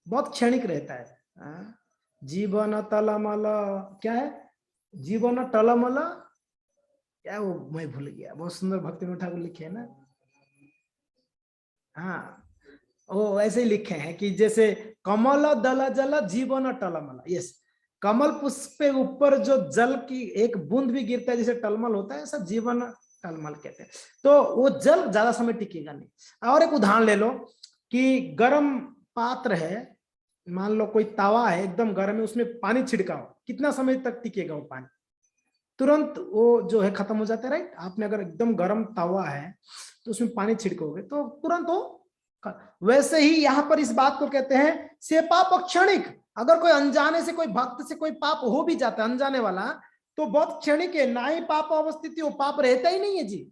बहुत क्षणिक रहता है। हाँ? जीवन टलमल, क्या है? जीवन टलमल, क्या वो मैं भूल गया, बहुत सुंदर भक्ति ठाकुर लिखे है ना। हाँ, वो ऐसे ही लिखे हैं कि जैसे कमल दल जल जीवन टलमल। यस, कमल पुष्प पे ऊपर जो जल की एक बूंद भी गिरता है जैसे टलमल होता है, ऐसा जीवन टलमल कहते हैं। तो वो जल ज्यादा समय टिकेगा नहीं। और एक उदाहरण ले लो कि गर्म पात्र है, मान लो कोई तवा है एकदम गर्म है, उसमें पानी छिड़काओ, कितना समय तक टिकेगा वो पानी? तुरंत वो जो है खत्म हो जाता है, राइट? आपने अगर एकदम गर्म तवा है तो उसमें पानी छिड़कोगे तो तुरंत वो। वैसे ही यहाँ पर इस बात को कहते हैं से पाप क्षणिक। अगर कोई अनजाने से कोई भक्त से कोई पाप हो भी जाता है अनजाने वाला, तो बहुत क्षणिक है, ना ही पाप अवस्थिति, वो पाप रहता ही नहीं है जी,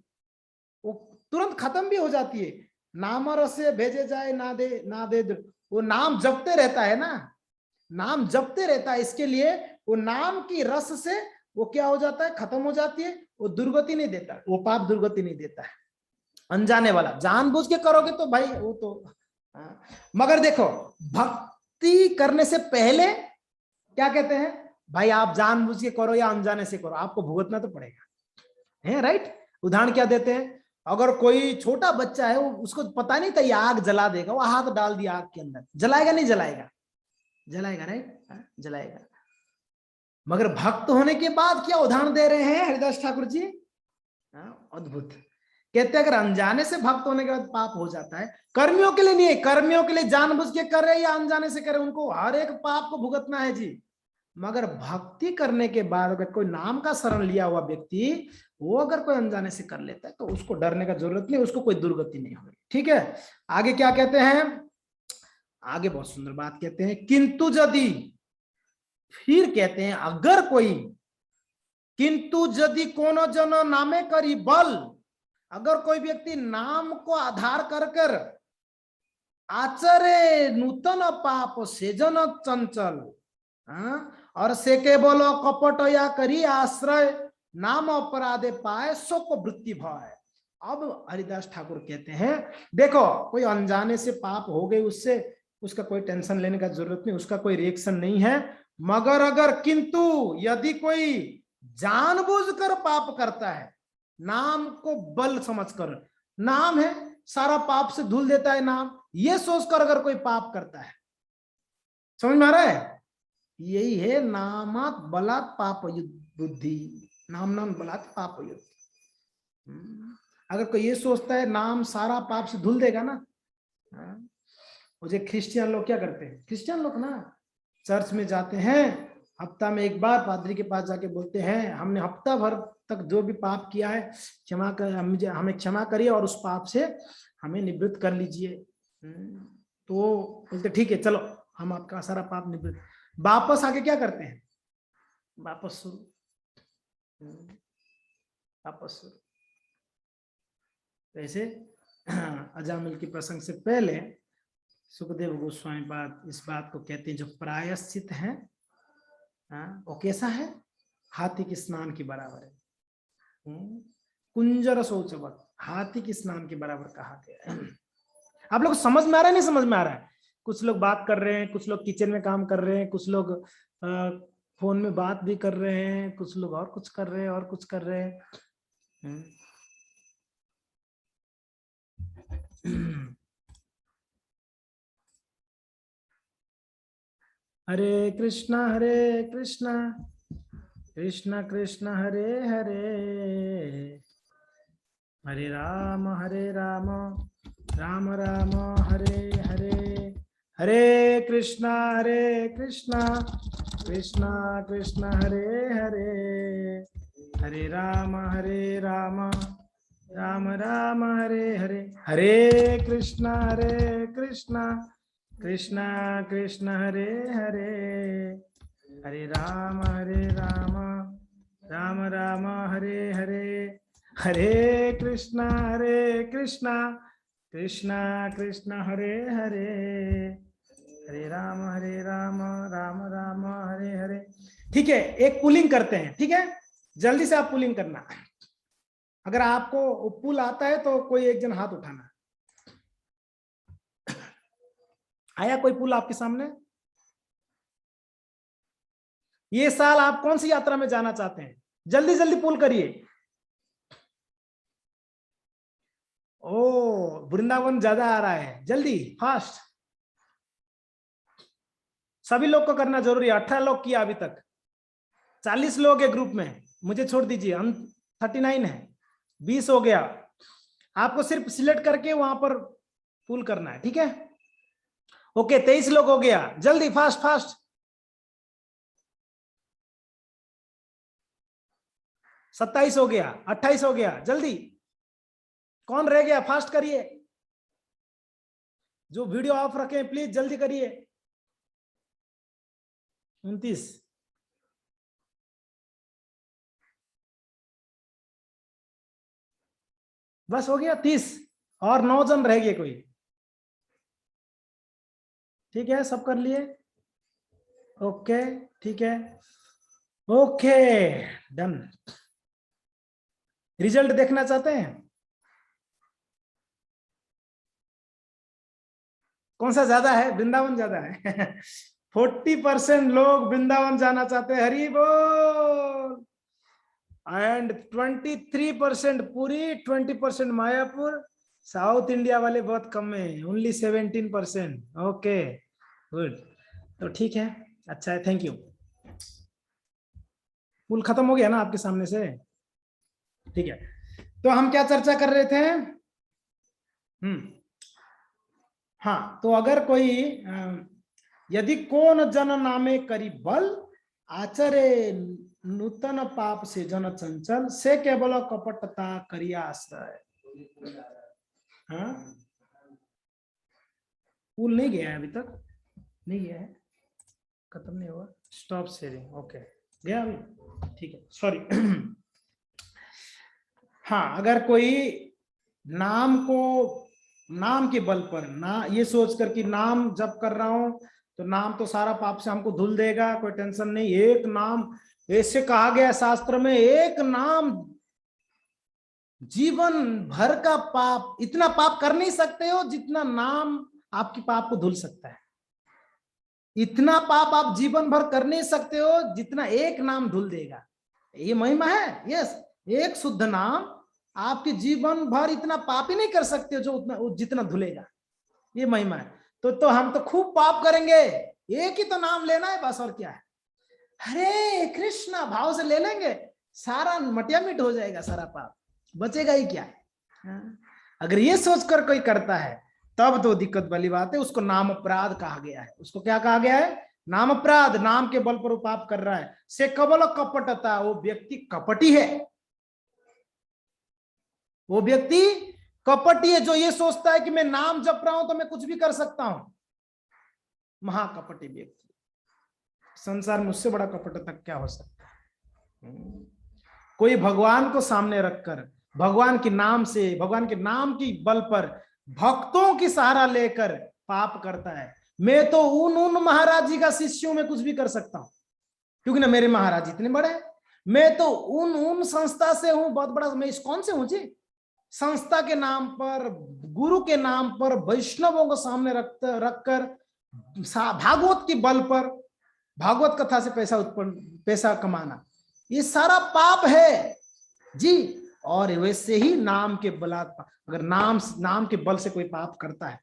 वो तुरंत खत्म भी हो जाती है। नाम रस से भेजे जाए ना दे ना दे, वो नाम जपते रहता है ना, नाम जपते रहता है, इसके लिए वो नाम की रस से वो क्या हो जाता है? खत्म हो जाती है। वो दुर्गति नहीं देता, वो पाप दुर्गति नहीं देता है। अनजाने वाला, जानबूझ के करोगे तो भाई वो तो। मगर देखो, भक्ति करने से पहले क्या कहते हैं? भाई आप जानबूझ के करो या अनजाने से करो, आपको भुगतना तो पड़ेगा, है राइट? उदाहरण क्या देते हैं? अगर कोई छोटा बच्चा है, वो उसको पता नहीं था ये आग जला देगा, वो हाथ डाल दिया आग के अंदर, जलाएगा नहीं जलाएगा? जलाएगा, राइट? जलाएगा। मगर भक्त होने के बाद क्या उदाहरण दे रहे हैं हरिदास ठाकुर जी? अद्भुत। कहते हैं अगर अनजाने से भक्त होने के बाद पाप हो जाता है, कर्मियों के लिए नहीं है, कर्मियों के लिए जानबूझ के कर रहे या अनजाने से करे, उनको हर एक पाप को भुगतना है जी। मगर भक्ति करने के बाद अगर कोई नाम का शरण लिया हुआ व्यक्ति, वो अगर कोई अनजाने से कर लेता है तो उसको डरने का जरूरत नहीं, उसको कोई दुर्गति नहीं होगी। ठीक है, आगे क्या कहते हैं? आगे बहुत सुंदर बात कहते हैं, किंतु यदि, फिर कहते हैं अगर कोई, किंतु यदि कोनो जन नामे करी बल, अगर कोई व्यक्ति नाम को आधार कर कर आचरे नूतन पाप से जन चंचल, और से केवल कपट या करी आश्रय नाम अपराधे पाए शोक वृत्ति भय। अब हरिदास ठाकुर कहते हैं देखो, कोई अनजाने से पाप हो गई, उससे उसका कोई टेंशन लेने का जरूरत नहीं, उसका कोई रिएक्शन नहीं है। मगर अगर किंतु यदि कोई जानबूझकर पाप करता है, नाम को बल समझकर, नाम है सारा पाप से धुल देता है नाम, ये सोचकर अगर कोई पाप करता है, समझ में आ रहा है? यही है नामात बलात् पाप बुद्धि, नाम नाम बलात् पाप युद्ध। अगर कोई ये सोचता है नाम सारा पाप से धुल देगा ना, मुझे क्रिश्चियन लोग क्या करते हैं, क्रिश्चियन लोग ना चर्च में जाते हैं, हफ्ता में एक बार पादरी के पास जाके बोलते हैं हमने हफ्ता भर तक जो भी पाप किया है क्षमा कर, हमें क्षमा करिए और उस पाप से हमें निवृत्त कर लीजिए। तो बोलते ठीक है चलो हम आपका सारा पाप निवृत्त। वापस आके क्या करते हैं? वापस शुरू, वापस शुरू। वैसे अजामिल की प्रसंग से पहले सुखदेव गोस्वामी बात इस बात को कहते हैं, जो प्रायश्चित है वो कैसा है? हाथी के स्नान के बराबर है। कुंजर शौचवत, हाथी के स्नान के बराबर कहा गया है। आप लोग समझ में आ रहा है नहीं समझ में आ रहा है? कुछ लोग बात कर रहे हैं, कुछ लोग किचन में काम कर रहे हैं, कुछ लोग फोन में बात भी कर रहे हैं, कुछ लोग और कुछ कर रहे हैं और कुछ कर रहे हैं। हरे कृष्णा कृष्णा कृष्णा हरे हरे, हरे राम राम राम हरे हरे, हरे कृष्णा कृष्णा कृष्णा हरे हरे, हरे राम राम राम हरे हरे, हरे कृष्णा कृष्णा कृष्णा हरे हरे, हरे राम राम राम हरे हरे, हरे कृष्णा कृष्णा कृष्णा हरे हरे, हरे राम राम राम हरे हरे। ठीक है, एक पुलिंग करते हैं, ठीक है, जल्दी से आप पुलिंग करना। अगर आपको पुल आता है तो कोई एक जन हाथ उठाना। आया कोई पुल आपके सामने? ये साल आप कौन सी यात्रा में जाना चाहते हैं? जल्दी जल्दी पुल करिए। ओ, वृंदावन ज्यादा आ रहा है, जल्दी फास्ट। सभी लोग को करना जरूरी है। 18 लोग किया अभी तक, 40 लोग है ग्रुप में, मुझे छोड़ दीजिए, हम 39 है, 20 हो गया। आपको सिर्फ सिलेक्ट करके वहां पर पुल करना है, ठीक है? ओके, 23 लोग हो गया, जल्दी फास्ट फास्ट। 27 हो गया, 28 हो गया, जल्दी। कौन रह गया? फास्ट करिए। जो वीडियो ऑफ रखे प्लीज जल्दी करिए। 29, बस हो गया। 30 और 9 जन रह गए कोई। ठीक है, सब कर लिए? ओके, ठीक है, ओके, डन। रिजल्ट देखना चाहते हैं? कौन सा ज्यादा है? वृंदावन ज्यादा है। 40% लोग वृंदावन जाना चाहते हैं, हरि बोल। And 23% Puri, 20% Mayapur. South India वाले बहुत कम है, ओनली 17%। Okay, good. तो ठीक है, अच्छा है, थैंक यू। पुल खत्म हो गया ना आपके सामने से? ठीक है, तो हम क्या चर्चा कर रहे थे? हाँ, तो अगर कोई यदि कौन जन नामे करी बल आचरे नूतन पाप से जन चंचल से केवल कपटता करिया आश्रय। हाँ, पुल नहीं गया है अभी तक, नहीं गया है, खत्म नहीं हुआ। स्टॉप शेयरिंग, ओके, गया अभी, ठीक है, सॉरी। हाँ, अगर कोई नाम को, नाम के बल पर ना, ये सोचकर कि नाम जप कर रहा हूं तो नाम तो सारा पाप से हमको धुल देगा, कोई टेंशन नहीं। एक नाम, ऐसे कहा गया शास्त्र में, एक नाम जीवन भर का पाप, इतना पाप कर नहीं सकते हो जितना नाम आपकी पाप को धुल सकता है। इतना पाप आप जीवन भर कर नहीं सकते हो जितना एक नाम धुल देगा। ये महिमा है। यस, एक शुद्ध नाम आपके जीवन भर इतना पाप ही नहीं कर सकते जो उतना जितना धुलेगा। ये महिमा है। तो हम तो खूब पाप करेंगे, एक ही तो नाम लेना है बस, और क्या है? हरे कृष्णा भाव से ले लेंगे, सारा मटिया मिट हो जाएगा, सारा पाप बचेगा ही क्या। अगर ये सोचकर कोई करता है तब तो दिक्कत वाली बात है, उसको नाम अपराध कहा गया है। उसको क्या कहा गया है? नाम अपराध। नाम के बल पर वो पाप कर रहा है। से कबल कपटता, वो व्यक्ति कपटी है, वो व्यक्ति कपटी है जो ये सोचता है कि मैं नाम जप रहा हूं तो मैं कुछ भी कर सकता हूं। महाकपटी व्यक्ति। संसार में उससे बड़ा कपट तक क्या हो सकता है? कोई भगवान को सामने रखकर, भगवान के नाम से, भगवान के नाम की बल पर भक्तों की सहारा लेकर पाप करता है। मैं तो उन महाराज जी का शिष्य हूं, मैं कुछ भी कर सकता हूं, क्योंकि ना मेरे महाराज इतने बड़े हैं। मैं तो उन संस्था से हूं, बहुत बड़ा, मैं इस्कॉन से हूं जी। संस्था के नाम पर, गुरु के नाम पर, वैष्णवों को सामने रखकर भागवत के बल पर, भागवत कथा से पैसा कमाना, ये सारा पाप है जी। और वैसे ही नाम के बलात्, अगर नाम के बल से कोई पाप करता है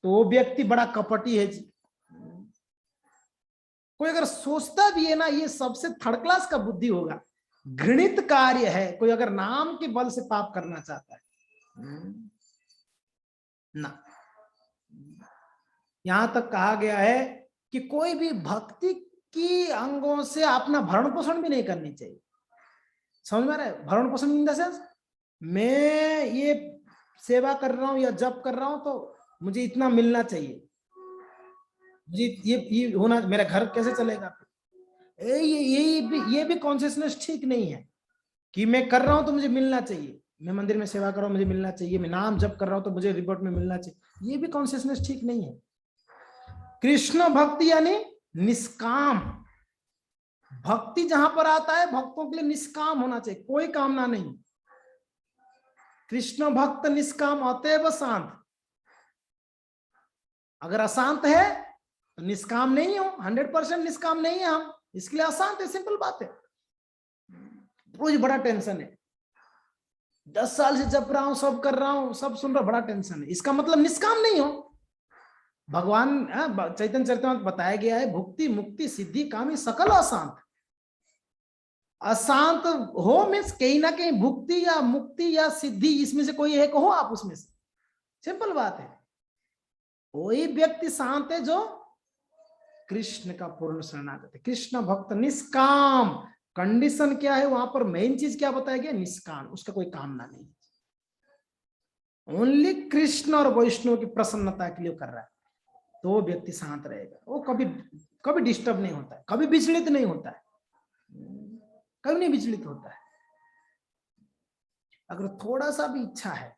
तो वो व्यक्ति बड़ा कपटी है जी। कोई अगर सोचता भी है ना, ये सबसे थर्ड क्लास का बुद्धि होगा, घृणित कार्य है कोई अगर नाम के बल से पाप करना चाहता है ना। यहां तक कहा गया है कि कोई भी भक्ति की अंगों से अपना भरण पोषण भी नहीं करनी चाहिए। समझ में आ रहा है? भरण पोषण इन द सेंस, मैं ये सेवा कर रहा हूं या जप कर रहा हूं तो मुझे इतना मिलना चाहिए, मुझे ये होना, मेरा घर कैसे चलेगा? ये भी कॉन्शियसनेस ठीक नहीं है कि मैं कर रहा हूं तो मुझे मिलना चाहिए, मैं मंदिर में सेवा कर रहा हूं मुझे मिलना चाहिए, मैं नाम जप कर रहा हूं तो मुझे रिपोर्ट में मिलना चाहिए। ये भी कॉन्शियसनेस ठीक नहीं है। कृष्ण भक्ति यानी निष्काम भक्ति जहां पर आता है, भक्तों के लिए निष्काम होना चाहिए, कोई कामना नहीं। कृष्ण भक्त निष्काम अतएव शांत। अगर अशांत है तो निष्काम नहीं हो, 100% निष्काम नहीं है हम, इसके लिए अशांत है, सिंपल बात है। रोज बड़ा टेंशन है, 10 साल से जप रहा हूं, सब कर रहा हूं, सब सुन रहा, बड़ा टेंशन है, इसका मतलब निष्काम नहीं हो। भगवान चैतन्य चरितमृत में बताया गया है, भुक्ति मुक्ति सिद्धि कामी सकल अशांत। अशांत हो मीन्स कहीं ना कहीं भुक्ति या मुक्ति या सिद्धि, इसमें से कोई एक हो आप उसमें से, सिंपल बात है। वही व्यक्ति शांत है जो कृष्ण का पूर्ण शरणागत है। कृष्ण भक्त निष्काम, कंडीशन क्या है वहां पर, मेन चीज क्या बताया गया, निष्काम, उसका कोई कामना नहीं, ओनली कृष्ण और वैष्णव की प्रसन्नता के लिए कर रहा है, तो वो व्यक्ति शांत रहेगा। वो कभी कभी डिस्टर्ब नहीं होता है, कभी विचलित नहीं होता है, कभी नहीं विचलित होता है। अगर थोड़ा सा भी इच्छा है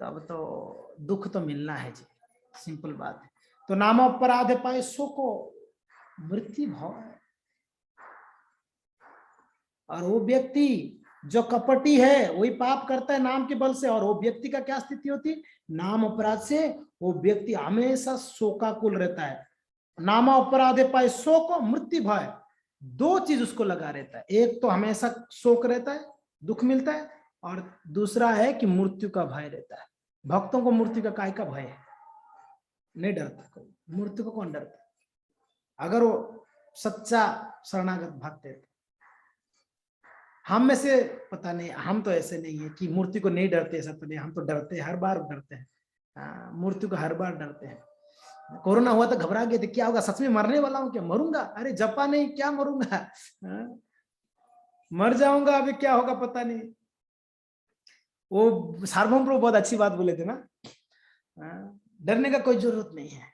तब तो दुख तो मिलना है जी, सिंपल बात है। तो नाम अपराध पाए सो को मृत्यु भाव है। और वो व्यक्ति जो कपटी है वही पाप करता है नाम के बल से, और वो व्यक्ति का क्या स्थिति होती है, नाम अपराध से वो व्यक्ति हमेशा शोकाकुल रहता है। नाम अपराध पाए शोक मृत्यु भय, दो चीज उसको लगा रहता है, एक तो हमेशा शोक रहता है, दुख मिलता है, और दूसरा है कि मृत्यु का भय रहता है। भक्तों को मृत्यु का काय का भय है, नहीं डरता कोई, मृत्यु को कौन डरता, अगर वो सच्चा शरणागत भक्त है। हम में से पता नहीं, हम तो ऐसे नहीं है कि मूर्ति को नहीं डरते, ऐसा तो नहीं, हम तो डरते हैं, हर बार डरते हैं, मूर्ति को हर बार डरते हैं। कोरोना हुआ तो घबरा गए थे, क्या होगा, सच में मरने वाला हूं क्या, मरूंगा, अरे जपा नहीं क्या मरूंगा, मर जाऊंगा, अभी क्या होगा पता नहीं। वो सार्वभौम प्रभु बहुत अच्छी बात बोले थे ना, डरने का कोई जरूरत नहीं है।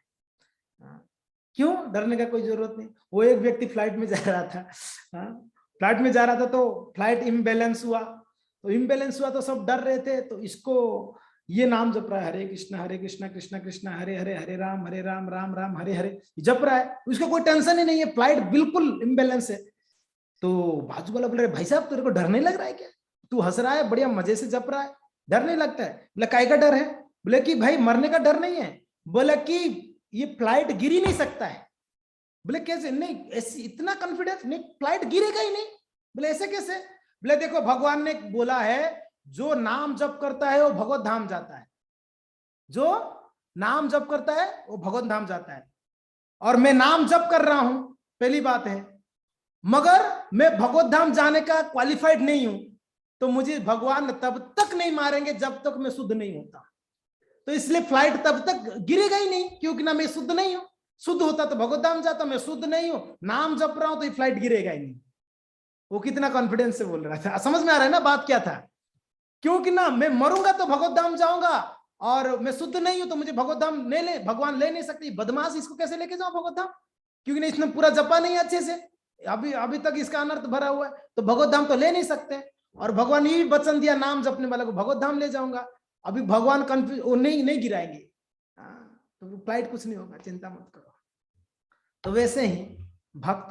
क्यों डरने का कोई जरूरत नहीं। वो एक व्यक्ति फ्लाइट में जा रहा था, फ्लाइट में जा रहा था, तो फ्लाइट इम्बैलेंस हुआ, तो सब डर रहे थे, तो इसको ये नाम जप रहा है, हरे कृष्णा कृष्णा कृष्णा हरे हरे, हरे राम राम राम हरे हरे, जप रहा है, उसको कोई टेंशन ही नहीं है, फ्लाइट बिल्कुल इम्बैलेंस है। तो बाजू वाला बोल रहे, भाई साहब तेरे को डर नहीं लग रहा है क्या, तू हंस रहा है, बढ़िया मजे से जप रहा है, डर नहीं लगता है। बोले काय का डर है, बोले कि भाई मरने का डर नहीं है, बोले कि ये फ्लाइट गिर ही नहीं सकता है। बोले कैसे, नहीं ऐसी इतना कॉन्फिडेंस, नहीं फ्लाइट गिरेगा ही नहीं। बोले ऐसे कैसे, बोले देखो भगवान ने बोला है जो नाम जप करता है वो भगवत धाम जाता है, जो नाम जप करता है वो भगवत धाम जाता है, और मैं नाम जप कर रहा हूं, पहली बात है, मगर मैं भगवत धाम जाने का क्वालिफाइड नहीं हूं, तो मुझे भगवान तब तक नहीं मारेंगे जब तक मैं शुद्ध नहीं होता। तो इसलिए फ्लाइट तब तक गिरेगा ही नहीं, क्योंकि ना मैं शुद्ध नहीं हूं, शुद्ध होता तो भगवत धाम जाता, मैं शुद्ध नहीं हूं, नाम जप रहा हूं, तो ये फ्लाइट गिरेगा ही नहीं। वो कितना कॉन्फिडेंस से बोल रहा था, समझ में आ रहा है ना बात क्या था, क्योंकि ना मैं मरूंगा तो भगवत धाम जाऊंगा, और मैं शुद्ध नहीं हूं तो मुझे भगवत धाम भगवान ले नहीं सकते, बदमाश, इसको कैसे लेके जाऊं भगवत धाम, क्योंकि इसने पूरा जपा नहीं अच्छे से, अभी तक इसका अनर्थ भरा हुआ है, तो भगवत धाम तो ले नहीं सकते। और भगवान ये वचन दिया, नाम जपने वाला को भगवत धाम ले जाऊंगा, अभी भगवान कंफ्यूज, वो नहीं गिराएंगे, तो फ्लाइट कुछ नहीं होगा, चिंता मत करो। तो वैसे ही भक्त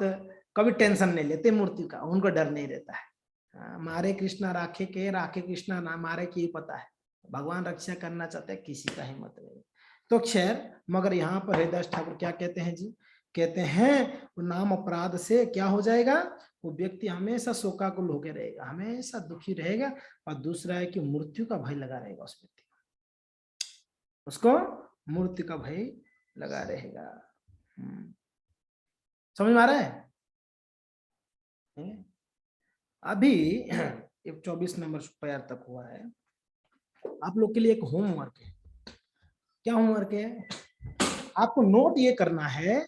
कभी टेंशन नहीं लेते मृत्यु का, उनको डर नहीं रहता है, मारे कृष्णा राखे कृष्णा ना मारे की पता है, भगवान रक्षा करना चाहते हैं, किसी का हिम्मत नहीं। तो खैर, मगर यहाँ पर हरिदास ठाकुर क्या कहते हैं जी, कहते हैं वो नाम अपराध से क्या हो जाएगा, वो व्यक्ति हमेशा शोकाकुल होकर रहेगा, हमेशा दुखी रहेगा, और दूसरा है कि मृत्यु का भय लगा रहेगा उस व्यक्ति को, उसको मृत्यु का भय लगा रहेगा। समझ में आ रहा है। अभी 24 नंबर पैर तक हुआ है, आप लोग के लिए एक होमवर्क है। क्या होमवर्क है, आपको नोट ये करना है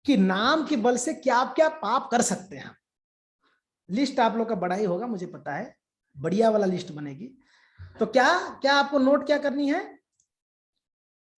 कि नाम के बल से क्या क्या पाप कर सकते हैं। लिस्ट आप लोग का बड़ा ही होगा, मुझे पता है, बढ़िया वाला लिस्ट बनेगी। तो क्या क्या आपको नोट क्या करनी है,